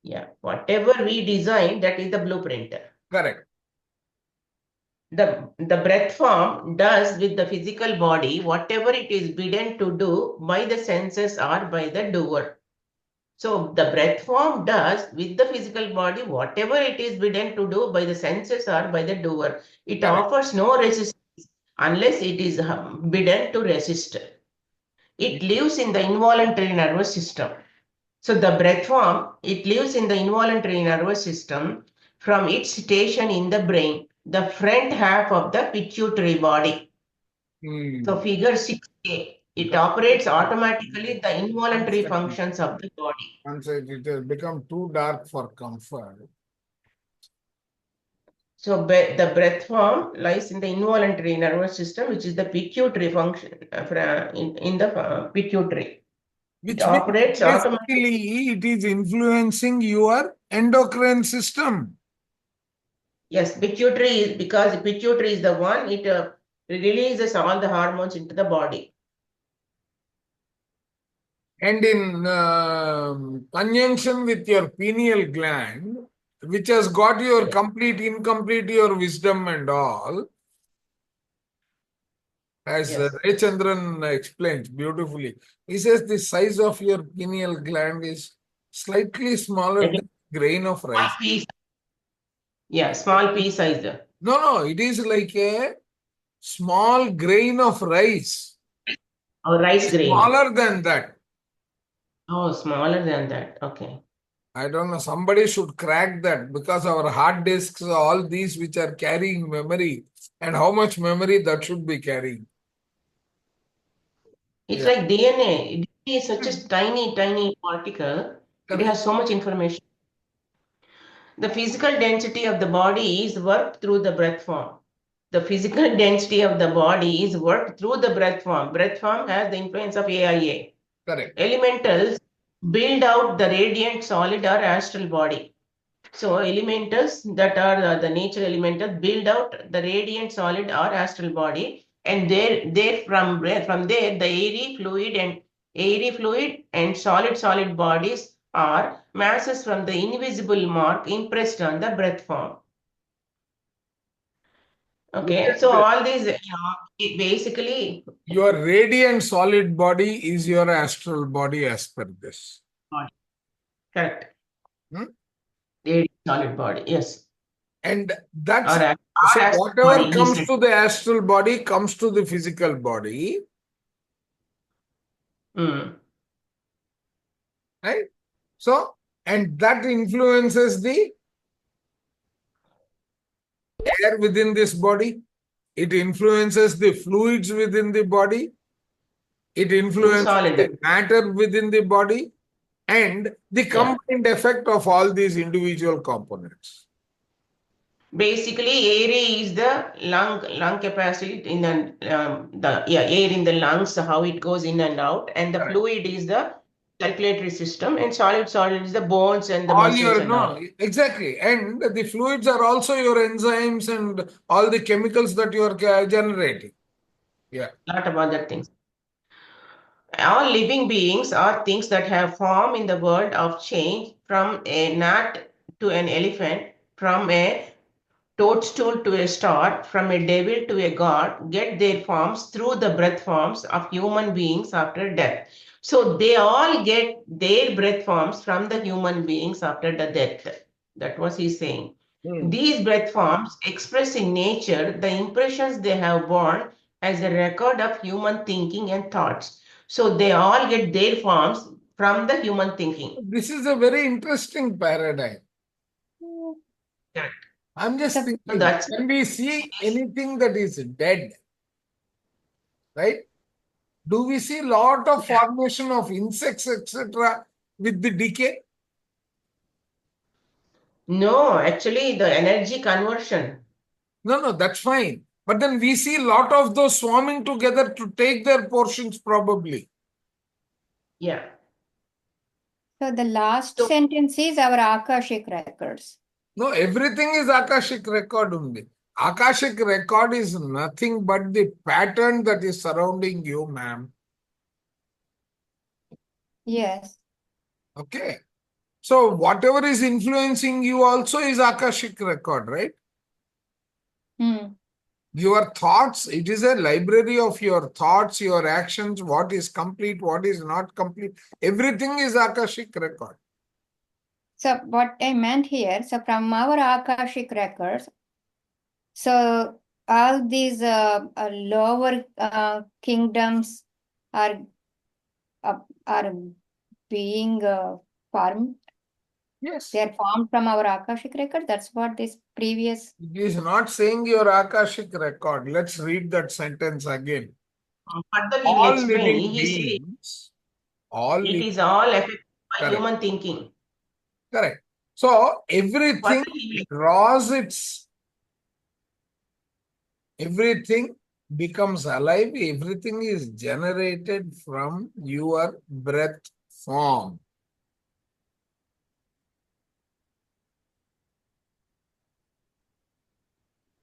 Yeah, whatever we design, that is the blueprint. Correct. The breath form does with the physical body whatever it is bidden to do by the senses or by the doer. So the breath form does with the physical body whatever it is bidden to do by the senses or by the doer. It Correct. offers no resistance unless it is bidden to resist. It lives in the involuntary nervous system. So the breath form, it lives in the involuntary nervous system from its station in the brain, the front half of the pituitary body. Hmm. So figure 6A, it operates automatically the involuntary functions of the body. Once it has become too dark for comfort. So the breath form lies in the involuntary nervous system, which is the pituitary function in the pituitary. Which It operates means automatically. basically it is influencing your endocrine system. Yes, pituitary is because pituitary is the one, it releases all the hormones into the body. And in conjunction with your pineal gland, which has got your Yes. complete, incomplete, your wisdom and all, as Yes. Ray Chandran explains beautifully. He says the size of your pineal gland is slightly smaller Okay. than a grain of Small rice. pea, yeah, small pea size. No, it is like a small grain of rice. Or rice grain. Smaller than that. Oh, smaller than that. Okay. I don't know, somebody should crack that because our hard disks, all these which are carrying memory, and how much memory that should be carrying. It's Yeah. like DNA. DNA is such a tiny, tiny particle. It has so much information. The physical density of the body is worked through the breath form. The physical density of the body is worked through the breath form. Breath form has the influence of AIA. Correct. Elementals build out the radiant solid or astral body. So elementals that are the nature elementals build out the radiant solid or astral body, and from there the airy fluid and solid bodies are masses from the invisible mark impressed on the breath form. Okay, so all these it basically Your radiant solid body is your astral body as per this. correct. Hmm? Radiant solid body, yes. And that's Or so astral whatever body, comes he said. to the astral body comes to the physical body, right? So, and that influences the air within this body. It influences the fluids within the body. It influences Solid. the matter within the body and the combined effect of all these individual components. Basically, airy is the lung capacity in the air in the lungs, how it goes in and out, and the fluid is the circulatory system, and solid is the bones and the All muscles your, and all. no, exactly. And the fluids are also your enzymes and all the chemicals that you are generating. Yeah. Lot of other things. All living beings are things that have form in the world of change, from a gnat to an elephant, from a toadstool to a star, from a devil to a god, get their forms through the breath forms of human beings after death. So they all get their breath forms from the human beings after the death. That was he saying. These breath forms express in nature the impressions they have borne as a record of human thinking and thoughts. So they all get their forms from the human thinking. This is a very interesting paradigm. Correct. I'm just So thinking, that's- when we see anything that is dead, right? Do we see lot of formation of insects, etc., with the decay? No, actually, the energy conversion. No, that's fine. But then we see lot of those swarming together to take their portions, probably. Yeah. So the last So- sentence is our Akashic records. No, everything is Akashic record only. Akashic record is nothing but the pattern that is surrounding you, ma'am. Yes. Okay. So whatever is influencing you also is Akashic record, right? Hmm. Your thoughts, it is a library of your thoughts, your actions, what is complete, what is not complete. Everything is Akashic record. So what I meant here, so from our Akashic records, so all these lower kingdoms are are being formed. Yes. They are formed from our Akashic record. That's what this previous. It is not saying your Akashic record. Let's read that sentence again. Further, he will All explain. living He says beings, all it living, is all affected by correct, human thinking. correct. So everything Further, he will draws everything becomes alive, everything is generated from your breath form.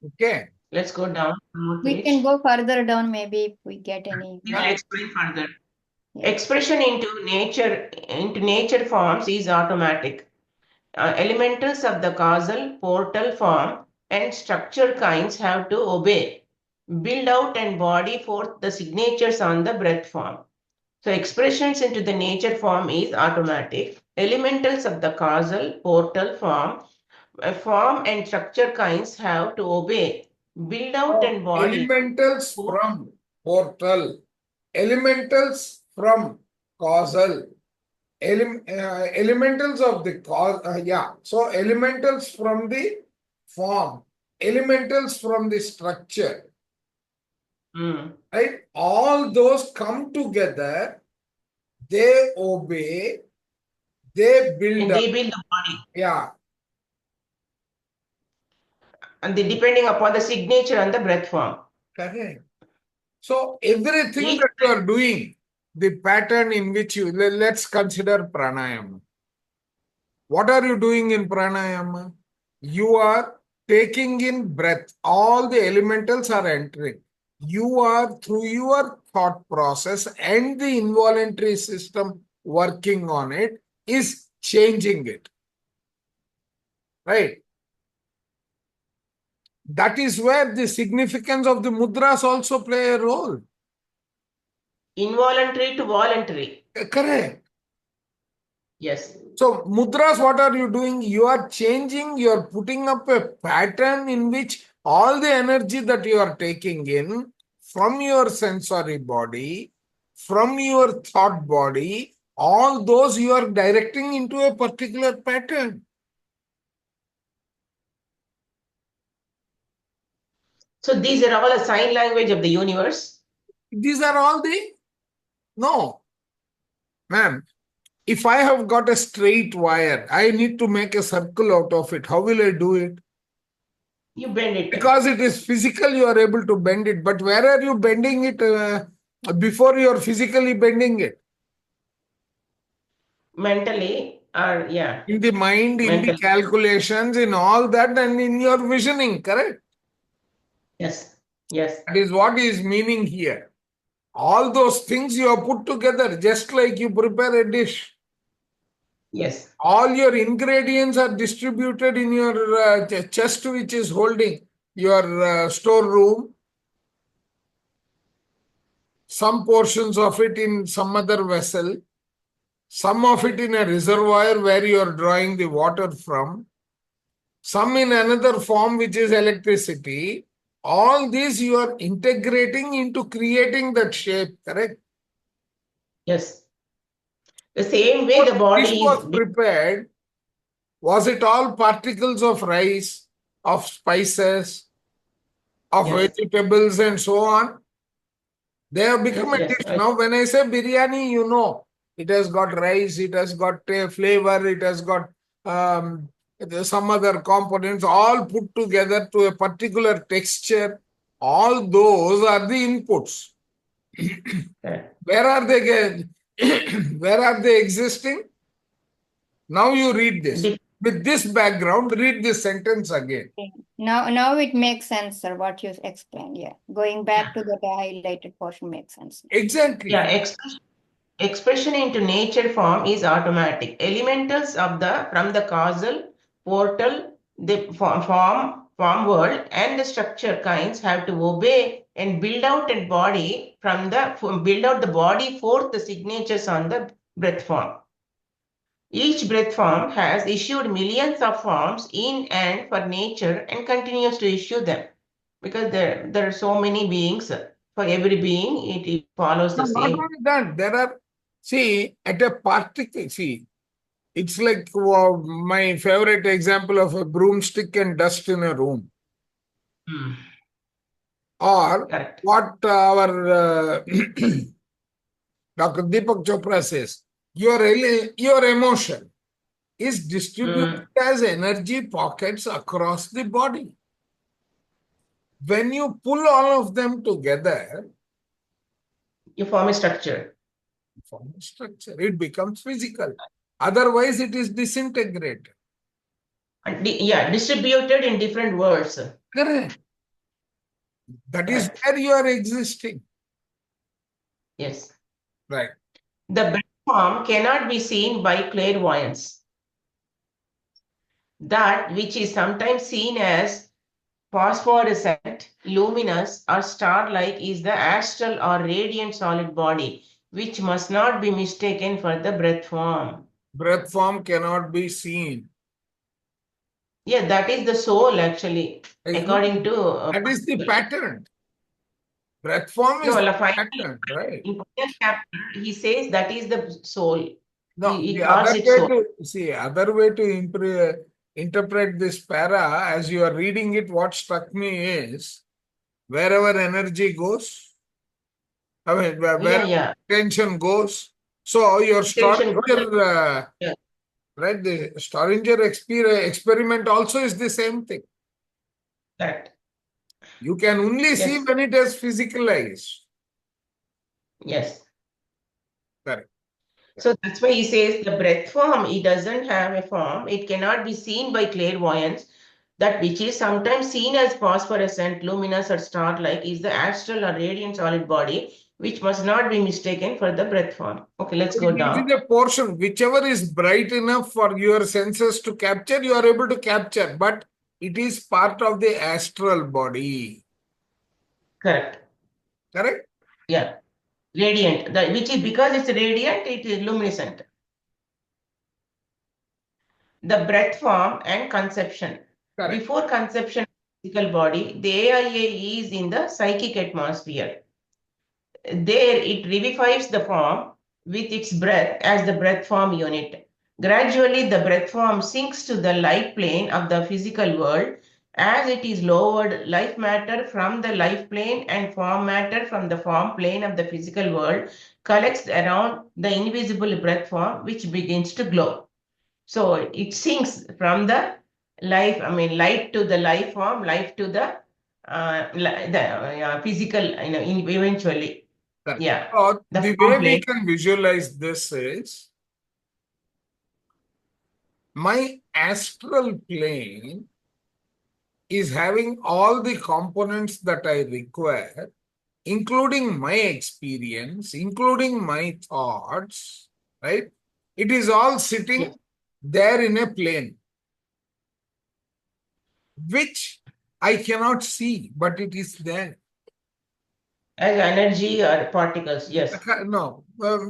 Okay. let's go down one more We page. can go further down, maybe if we get any. He will explain further. Yeah. Expression into nature forms is automatic. Elementals of the causal, portal form, and structure kinds have to obey, build out, and body forth the signatures on the breath form. So expressions into the nature form is automatic. Elementals of the causal, portal form, form and structure kinds have to obey, build out, and body. Elementals from portal, elementals from causal, elementals of the cause, so elementals from the form, elementals from the structure, right? All those come together, they obey, they build And up. they build the body. Yeah, And they depending upon the signature and the breath form. correct. So everything Each- that you are doing, the pattern in which you, let's consider pranayama. What are you doing in pranayama? You are taking in breath. All the elementals are entering. You are, through your thought process and the involuntary system working on it, is changing it. Right? That is where the significance of the mudras also play a role. Involuntary to voluntary. Correct. Yes. So mudras, what are you doing? You are changing, you are putting up a pattern in which all the energy that you are taking in from your sensory body, from your thought body, all those you are directing into a particular pattern. So these are all a sign language of the universe. These are all no. Ma'am, if I have got a straight wire, I need to make a circle out of it. How will I do it? You bend it. Because it is physical, you are able to bend it. But where are you bending it before you are physically bending it? mentally, or yeah, In the mind, in the mentally. calculations, in all that, and in your visioning, correct? Yes, yes, That is what is meaning here. All those things you have put together, just like you prepare a dish. yes, All your ingredients are distributed in your chest, which is holding your storeroom. Some portions of it in some other vessel, some of it in a reservoir where you are drawing the water from, some in another form, which is electricity. All these you are integrating into creating that shape, correct? yes. The same way What the body dish is. was prepared, was it all particles of rice, of spices, of Yes, vegetables and so on? They have become yes, a yes. dish. Now, when I say biryani, you know, it has got rice, it has got flavor, it has got some other components all put together to a particular texture. All those are the inputs. Correct. Where are they? Where are they existing? Now you read this. Dif- With this background, read this sentence again. Okay. Now it makes sense, sir, what you explained. Yeah. Going back to the highlighted portion makes sense. Exactly. Yeah, expression into nature form is automatic. Elementals of the from the causal, portal, the form world, and the structure kinds have to obey and build out a body build out the body for the signatures on the breath form. Each breath form has issued millions of forms in and for nature and continues to issue them because there are so many beings. For every being, it follows the No, not same. only that, there are, see, at a particle, see, it's like my favorite example of a broomstick and dust in a room. Hmm. Or Correct. what our Dr. Deepak Chopra says, your emotion is distributed as energy pockets across the body. When you pull all of them together, You form a structure. you form a structure, it becomes physical. Otherwise, it is disintegrated. And yeah, distributed in different worlds. Correct. That is Correct. where you are existing. Yes. Right. The breath form cannot be seen by clairvoyance. That which is sometimes seen as phosphorescent, luminous, or star-like is the astral or radiant solid body, which must not be mistaken for the breath form. Breath form cannot be seen. Yeah, that is the soul actually, according to. That is the pattern. Breath form is No, the finally, pattern, right? in final chapter, he says that is the soul. No, He the calls other it way soul. to see, other way to interpret this para, as you are reading it, what struck me is wherever energy goes, I mean, wherever Yeah. attention goes, so your Attention goes. Schrodinger, Yeah. right? The Schrodinger experiment also is the same thing. Correct. You can only see Yes. when it has physicalized. Yes. Correct. So that's why he says the breath form, it doesn't have a form. It cannot be seen by clairvoyance. That which is sometimes seen as phosphorescent, luminous, or star-like is the astral or radiant solid body, which must not be mistaken for the breath form. Okay, let's go It down. is a portion, whichever is bright enough for your senses to capture, you are able to capture, but it is part of the astral body. Correct. Correct? Yeah. Radiant. Which is because it's radiant, it is luminescent. The breath form and conception. Correct. Before conception of physical body, the AIA is in the psychic atmosphere. There it revivifies the form with its breath as the breath form unit. Gradually, the breath form sinks to the light plane of the physical world. As it is lowered, life matter from the life plane and form matter from the form plane of the physical world collects around the invisible breath form, which begins to glow. So it sinks from the light to the life form, life to the physical, eventually. Correct. Yeah. So The the way form we plane. can visualize this is my astral plane is having all the components that I require, including my experience, including my thoughts, right? It is all sitting there in a plane, which I cannot see, but it is there. As energy or particles, yes. No,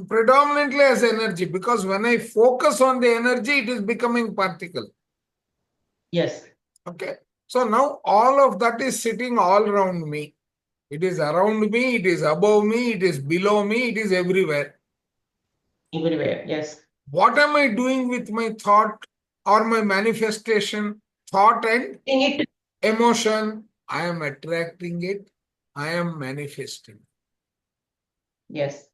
predominantly as energy, because when I focus on the energy, it is becoming particle. Yes. Okay. So now all of that is sitting all around me. It is around me, it is above me, it is below me, it is everywhere. Everywhere, yes. What am I doing with my thought or my manifestation? Thought and Bring it, emotion. I am attracting it. I am manifesting. yes.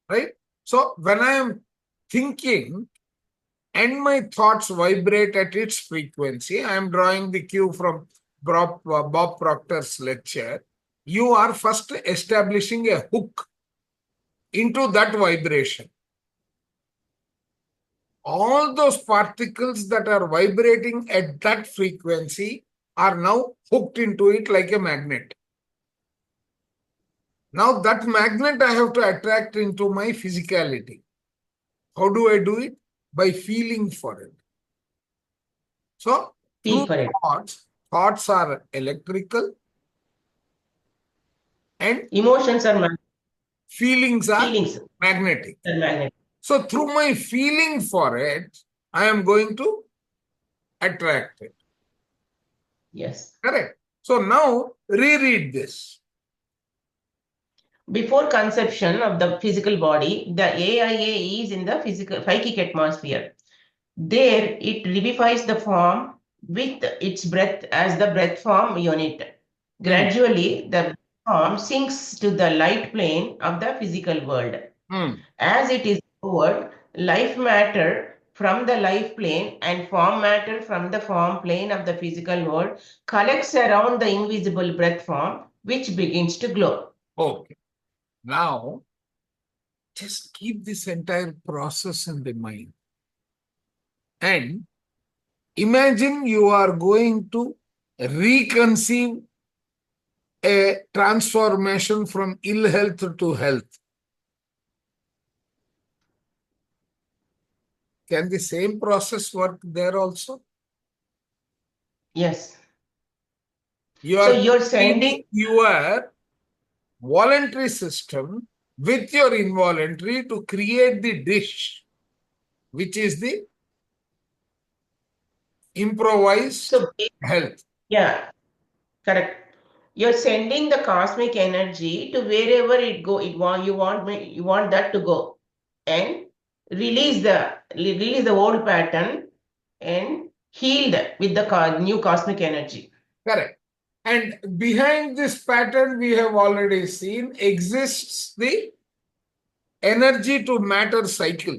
Right? So when I am thinking and my thoughts vibrate at its frequency, I am drawing the cue from Bob Proctor's lecture. You are first establishing a hook into that vibration. All those particles that are vibrating at that frequency are now hooked into it like a magnet. Now that magnet I have to attract into my physicality. How do I do it? By feeling for it. So, Feel through for it. thoughts are electrical and Emotions are feelings are feelings magnetic. are magnetic. So, through my feeling for it, I am going to attract it. Yes. Correct. So, now reread this. Before conception of the physical body, the AIA is in the physical psychic atmosphere. There, it revivifies the form with its breath as the breath form unit. Gradually, the form sinks to the light plane of the physical world. As it is forward, life matter from the life plane and form matter from the form plane of the physical world collects around the invisible breath form, which begins to glow. Okay. Now, just keep this entire process in the mind. And imagine you are going to reconceive a transformation from ill health to health. Can the same process work there also? Yes. You So are you're sending training your voluntary system with your involuntary to create the dish, which is the improvised health. Yeah, correct. You're sending the cosmic energy to wherever it go. You want that to go, and release the old pattern and heal with the new cosmic energy. Correct. And behind this pattern, we have already seen exists the energy to matter cycle,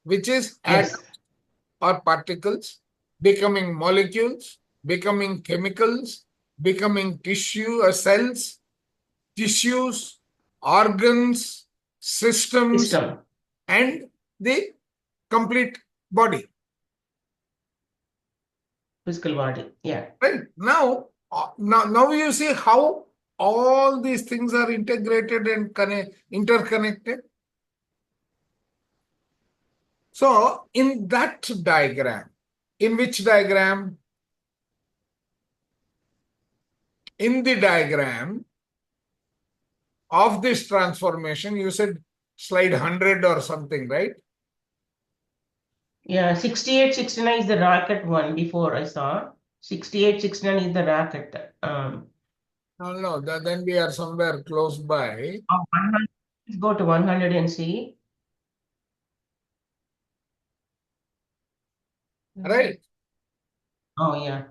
which is Yes. atoms or particles becoming molecules, becoming chemicals, becoming cells, tissues, organs, systems, System. and the complete body. Physical body. Yeah. Right? Now you see how all these things are integrated and interconnected. So, in that diagram, in which diagram? In the diagram of this transformation, you said slide 100 or something, right? Yeah, 68, 69 is the rocket one before I saw. 68, 69 is the rocket. No, then we are somewhere close by. 100, let's go to 100 and see. Right? Oh, yeah.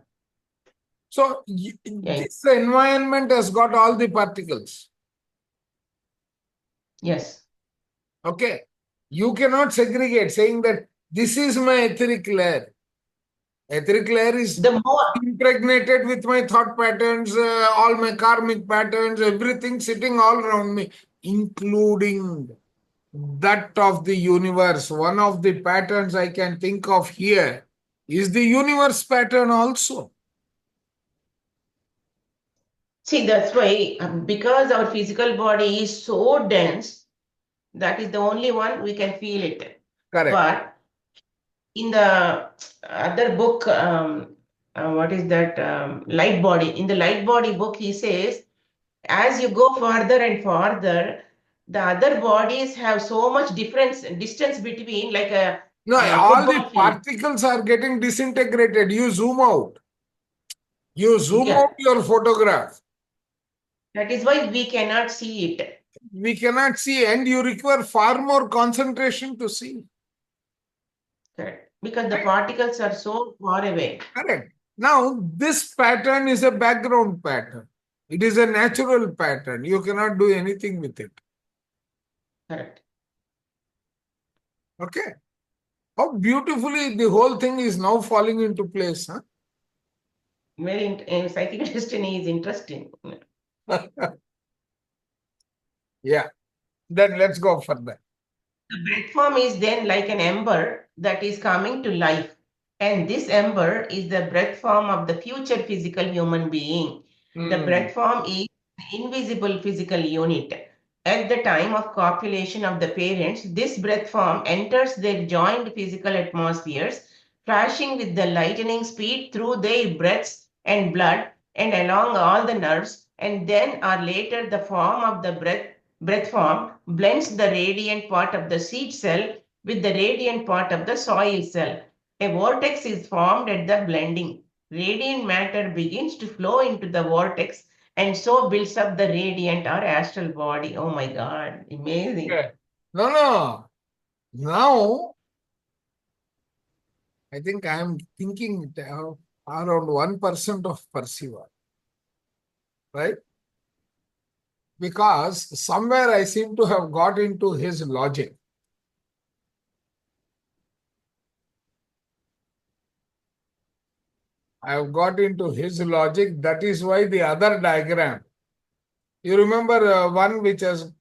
So, this environment has got all the particles. Yes. Okay. You cannot segregate saying that this is my etheric layer. Etheric layer is The more impregnated with my thought patterns, all my karmic patterns, everything sitting all around me, including that of the universe. One of the patterns I can think of here is the universe pattern also. See, that's why, because our physical body is so dense, that is the only one we can feel it. Correct. But in the other book, what is that? Light Body. In the Light Body book, he says, as you go further and further, the other bodies have so much distance between, like a No, all the football field. particles are getting disintegrated. You zoom out. You zoom Yeah. out your photograph. That is why we cannot see it. We cannot see, and you require far more concentration to see. Correct. Because the particles are so far away. Correct. Now, this pattern is a background pattern. It is a natural pattern. You cannot do anything with it. Correct. Okay. How beautifully the whole thing is now falling into place, huh? Psychic destiny is interesting. Yeah. Then let's go further. The breath form is then like an ember that is coming to life. And this ember is the breath form of the future physical human being. The breath form is the invisible physical unit. At the time of copulation of the parents, this breath form enters their joined physical atmospheres, flashing with the lightning speed through their breaths and blood and along all the nerves, and then or later the form of the breath form blends the radiant part of the seed cell with the radiant part of the soil cell. A vortex is formed at the blending. Radiant matter begins to flow into the vortex and so builds up the radiant or astral body. Oh my God, amazing. Okay. No. Now, I think I am thinking around 1% of Percival, right? Because somewhere I seem to have got into his logic. I have got into his logic. That is why the other diagram. You remember one which has.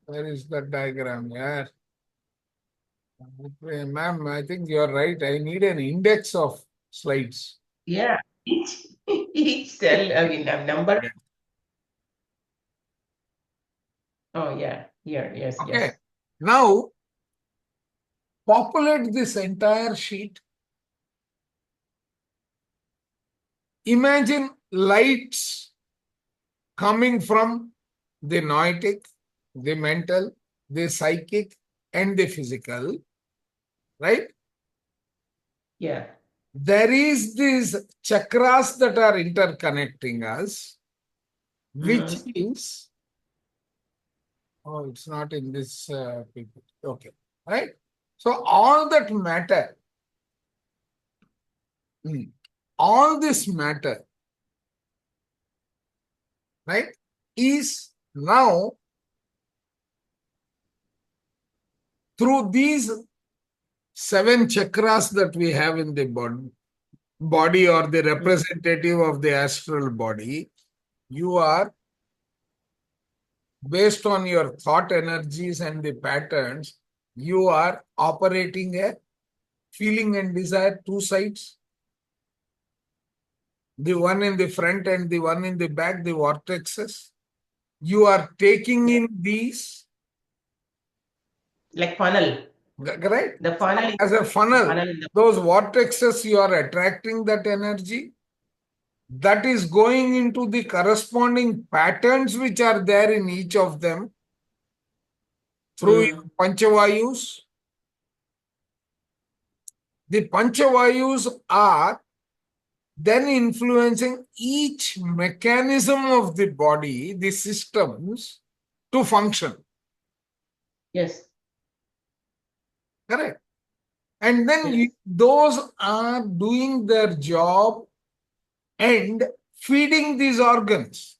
Where is that diagram? Yeah. Ma'am, I think you are right. I need an index of slides. Yeah, each cell, I mean, a number. Yeah. Oh, yeah, here, yes, Okay. yes. Now, populate this entire sheet. Imagine lights coming from the noetic, the mental, the psychic, and the physical, right? Yeah. There is these chakras that are interconnecting us, which is, oh, it's not in this people. Okay, right? So all that matter, all this matter, right, is now through these 7 chakras that we have in the body or the representative of the astral body, you are, based on your thought energies and the patterns, you are operating a feeling and desire 2 sides. The one in the front and the one in the back, the vortexes. You are taking in these. Like funnel. Right? The funnel. As a funnel, in the those vortexes, you are attracting that energy. That is going into the corresponding patterns which are there in each of them through Panchavayus. The Panchavayus are then influencing each mechanism of the body, the systems, to function. Yes. Correct. And then Yes. those are doing their job and feeding these organs.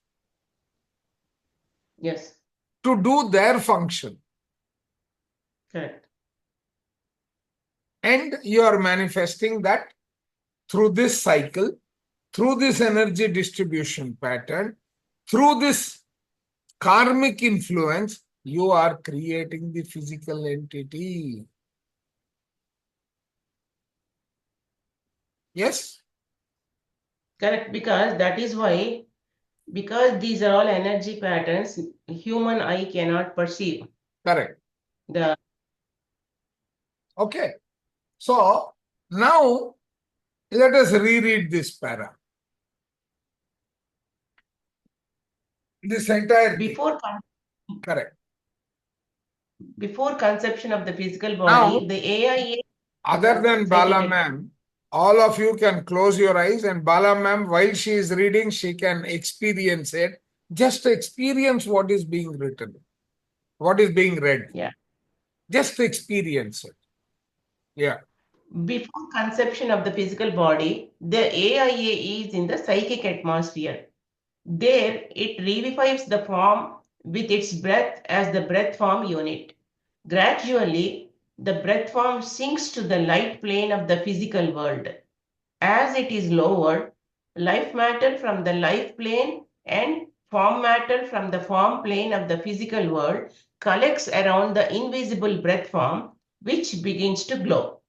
Yes. To do their function. Correct. And you are manifesting that through this cycle, through this energy distribution pattern, through this karmic influence, You are creating the physical entity. Yes? Correct, because that is why, because these are all energy patterns, human eye cannot perceive Correct. the. Okay. So now let us reread this para. This entire thing. Correct. Before conception of the physical Now, body, the AIA. other than Bala ma'am, all of you can close your eyes, and Bala ma'am, while she is reading, she can experience it. Just experience what is being written, what is being read. Yeah. Just experience it. Yeah. Before conception of the physical body, the AIA is in the psychic atmosphere. There, it revives the form with its breath as the breath form unit. Gradually, the breath form sinks to the light plane of the physical world. As it is lowered, life matter from the life plane and form matter from the form plane of the physical world collects around the invisible breath form, which begins to glow.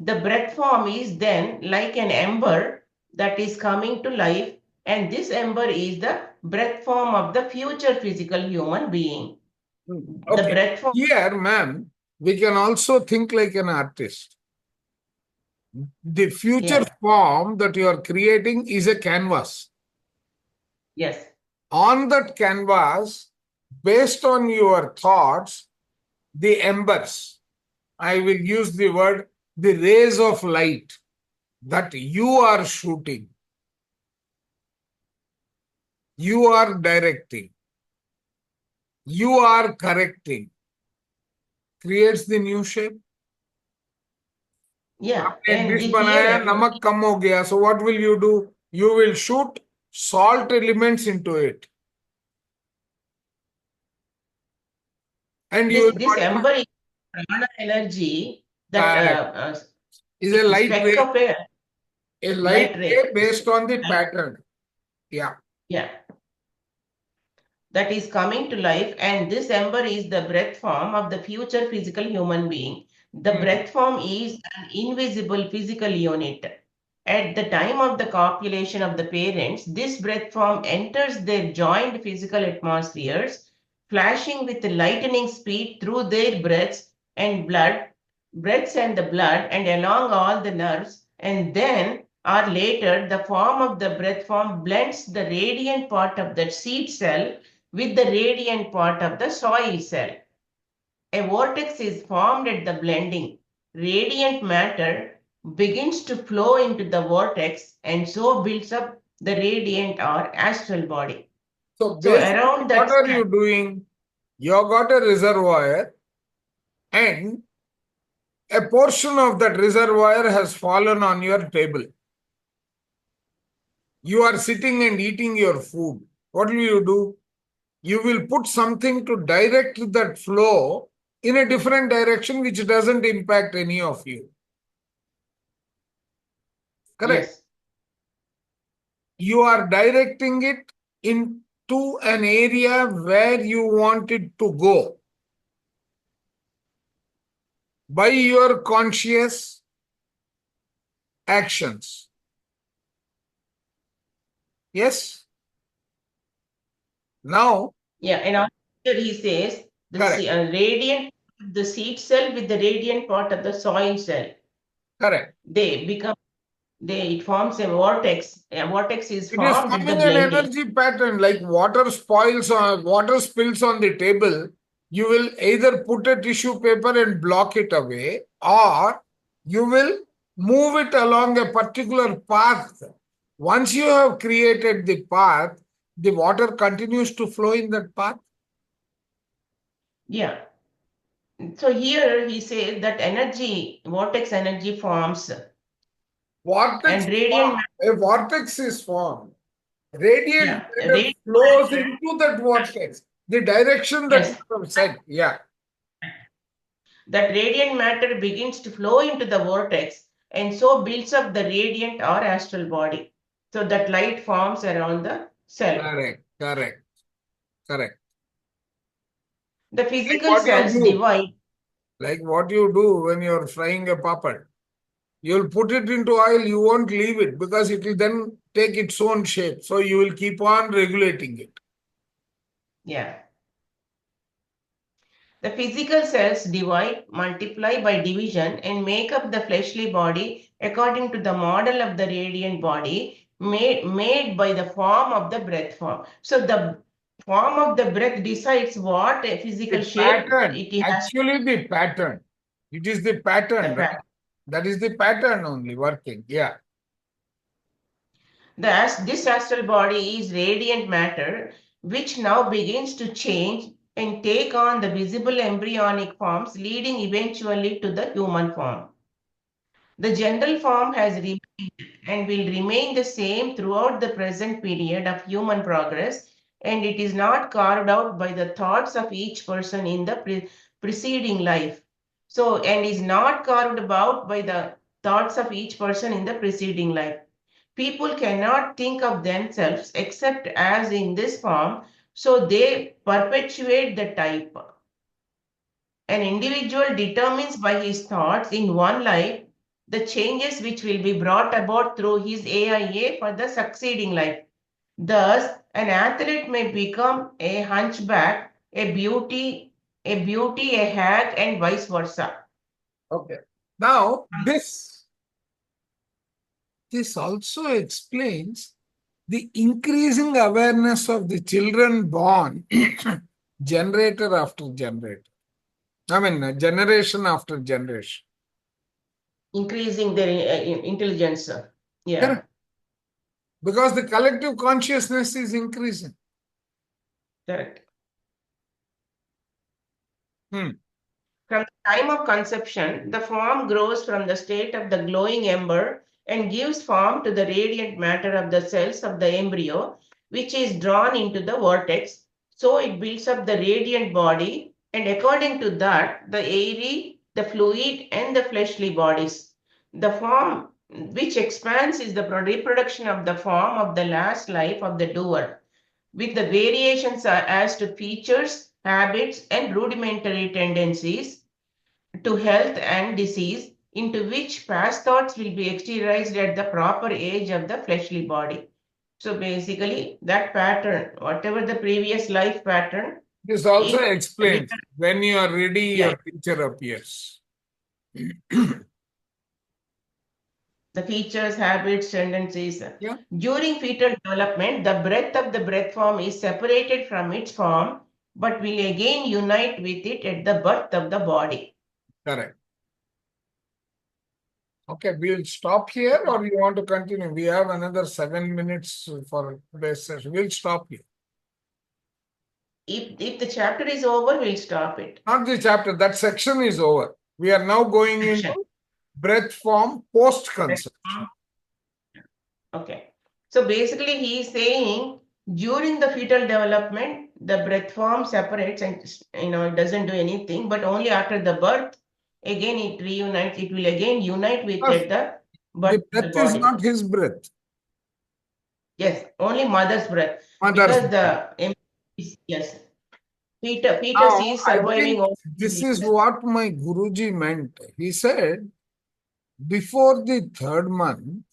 The breath form is then like an ember that is coming to life, and this ember is the breath form of the future physical human being. The Okay. breath form. Here, ma'am, we can also think like an artist. The future form that you are creating is a canvas. Yes. On that canvas, based on your thoughts, the embers, I will use the word, the rays of light that you are shooting, you are directing, you are correcting, creates the new shape. Yeah. आपने And dish the बनाया, here, नमक कम हो गया, so what will you do? You will shoot salt elements into it. And you this ember is prana energy that is a light speck ray, of a light ray ray. based on the pattern. Yeah. Yeah. That is coming to life, and this ember is the breath form of the future physical human being. The breath form is an invisible physical unit. At the time of the copulation of the parents, this breath form enters their joined physical atmospheres, flashing with lightning speed through their breaths and breaths and the blood, and along all the nerves, and then or later the form of the breath form blends the radiant part of the seed cell with the radiant part of the soil cell. A vortex is formed at the blending. Radiant matter begins to flow into the vortex and so builds up the radiant or astral body. So basically, what are you doing? You have got a reservoir, and a portion of that reservoir has fallen on your table. You are sitting and eating your food. What will you do? You will put something to direct that flow in a different direction which doesn't impact any of you. Correct? Yes. You are directing it into an area where you want it to go by your conscious actions. Yes? Now, Yeah, and here he says the radiant, the seed cell with the radiant part of the soil cell. Correct. It forms a vortex. A vortex is It is formed with the forming an blending. energy pattern, like water spills on the table. You will either put a tissue paper and block it away, or you will move it along a particular path. Once you have created the path, the water continues to flow in that path. Yeah. So here he says that vortex energy forms. Vortex and radiant a vortex is formed. Radiant matter radiant flows matter. into that vortex. The direction that you have said. Yeah. That radiant matter begins to flow into the vortex and so builds up the radiant or astral body. So that light forms around the cell. Correct. The physical what you cells do. divide. Like what you do when you're frying a puppet. You'll put it into oil, you won't leave it because it will then take its own shape. So you will keep on regulating it. Yeah. The physical cells divide, multiply by division, and make up the fleshly body according to the model of the radiant body made by the form of the breath form. So the form of the breath decides what a physical The shape pattern, it has. actually the pattern. It is the pattern, The right? pattern. That is the pattern only working. Yeah. This astral body is radiant matter, which now begins to change and take on the visible embryonic forms, leading eventually to the human form. The general form has remained and will remain the same throughout the present period of human progress, and it is not carved out by the thoughts of each person in the preceding life. So, and is not carved about by the thoughts of each person in the preceding life. People cannot think of themselves except as in this form, so they perpetuate the type. An individual determines by his thoughts in one life the changes which will be brought about through his AIA for the succeeding life. Thus, an athlete may become a hunchback, a beauty, a hag, and vice versa. Okay. Now, this also explains the increasing awareness of the children born generator after generator. I mean, generation after generation. Increasing their intelligence. Yeah. Correct. Because the collective consciousness is increasing. Correct. Hmm. From the time of conception, the form grows from the state of the glowing ember and gives form to the radiant matter of the cells of the embryo, which is drawn into the vortex. So it builds up the radiant body, and according to that, the airy, the fluid, and the fleshly bodies. The form which expands is the reproduction of the form of the last life of the doer, with the variations as to features, habits, and rudimentary tendencies to health and disease, into which past thoughts will be exteriorized at the proper age of the fleshly body. So basically, that pattern, whatever the previous life pattern, This also it explains when you are ready, Yeah. your picture appears. the features, habits, tendencies. Yeah. During fetal development, the breath of the breath form is separated from its form, but will again unite with it at the birth of the body. Correct. Okay, we'll stop here or you want to continue? We have another 7 minutes for today's session. We'll stop here. If the chapter is over, we'll stop it. Not the chapter, that section is over. We are now going Section. into breath form post-conception. Okay. So basically, he is saying during the fetal development, the breath form separates and it doesn't do anything, but only after the birth, again it reunites, it will again unite with Yes. the The birth of the breath is body. not his breath. Yes, only mother's breath. Mother's Because yes, fetus Now, is I surviving think only. this is what my Guruji meant. He said, before the 3rd month,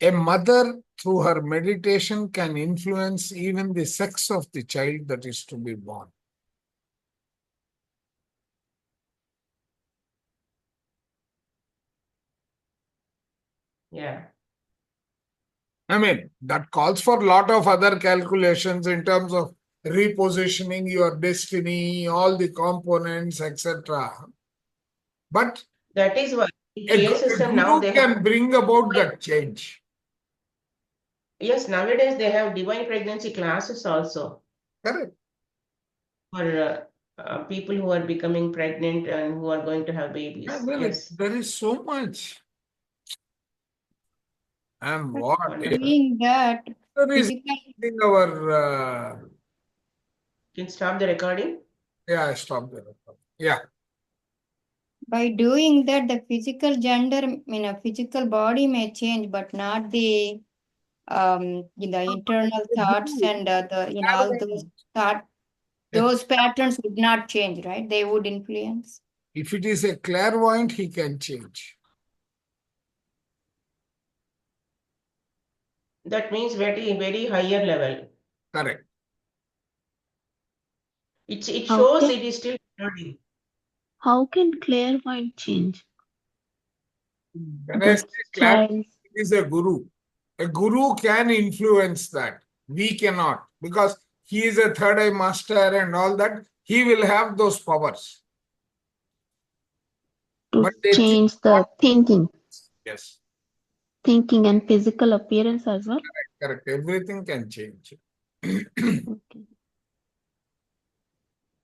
a mother through her meditation can influence even the sex of the child that is to be born. Yeah. I mean, that calls for a lot of other calculations in terms of repositioning your destiny, all the components, etc. But That is why in PA a system now guru they can have. bring about that change. Yes, nowadays they have divine pregnancy classes also Correct. for people who are becoming pregnant and who are going to have babies. Yeah, well, Yes. there is so much. And what? Doing that, There is physical, our. You can stop the recording. Yeah, I stopped there. Yeah. by doing that, the physical gender, physical body may change, but not the the internal thoughts and all those thought those patterns would not change, right? They would influence. If it is a clairvoyant, he can change. That means very, very higher level. Correct. It shows Okay. it is still learning. How can clairvoyant change? When I The say clairvoyant, child. it is a guru. A guru can influence that. We cannot, because he is a third eye master and all that. He will have those powers. To But they think change the not- thinking Yes, and physical appearance as well. correct. Everything can change. Okay.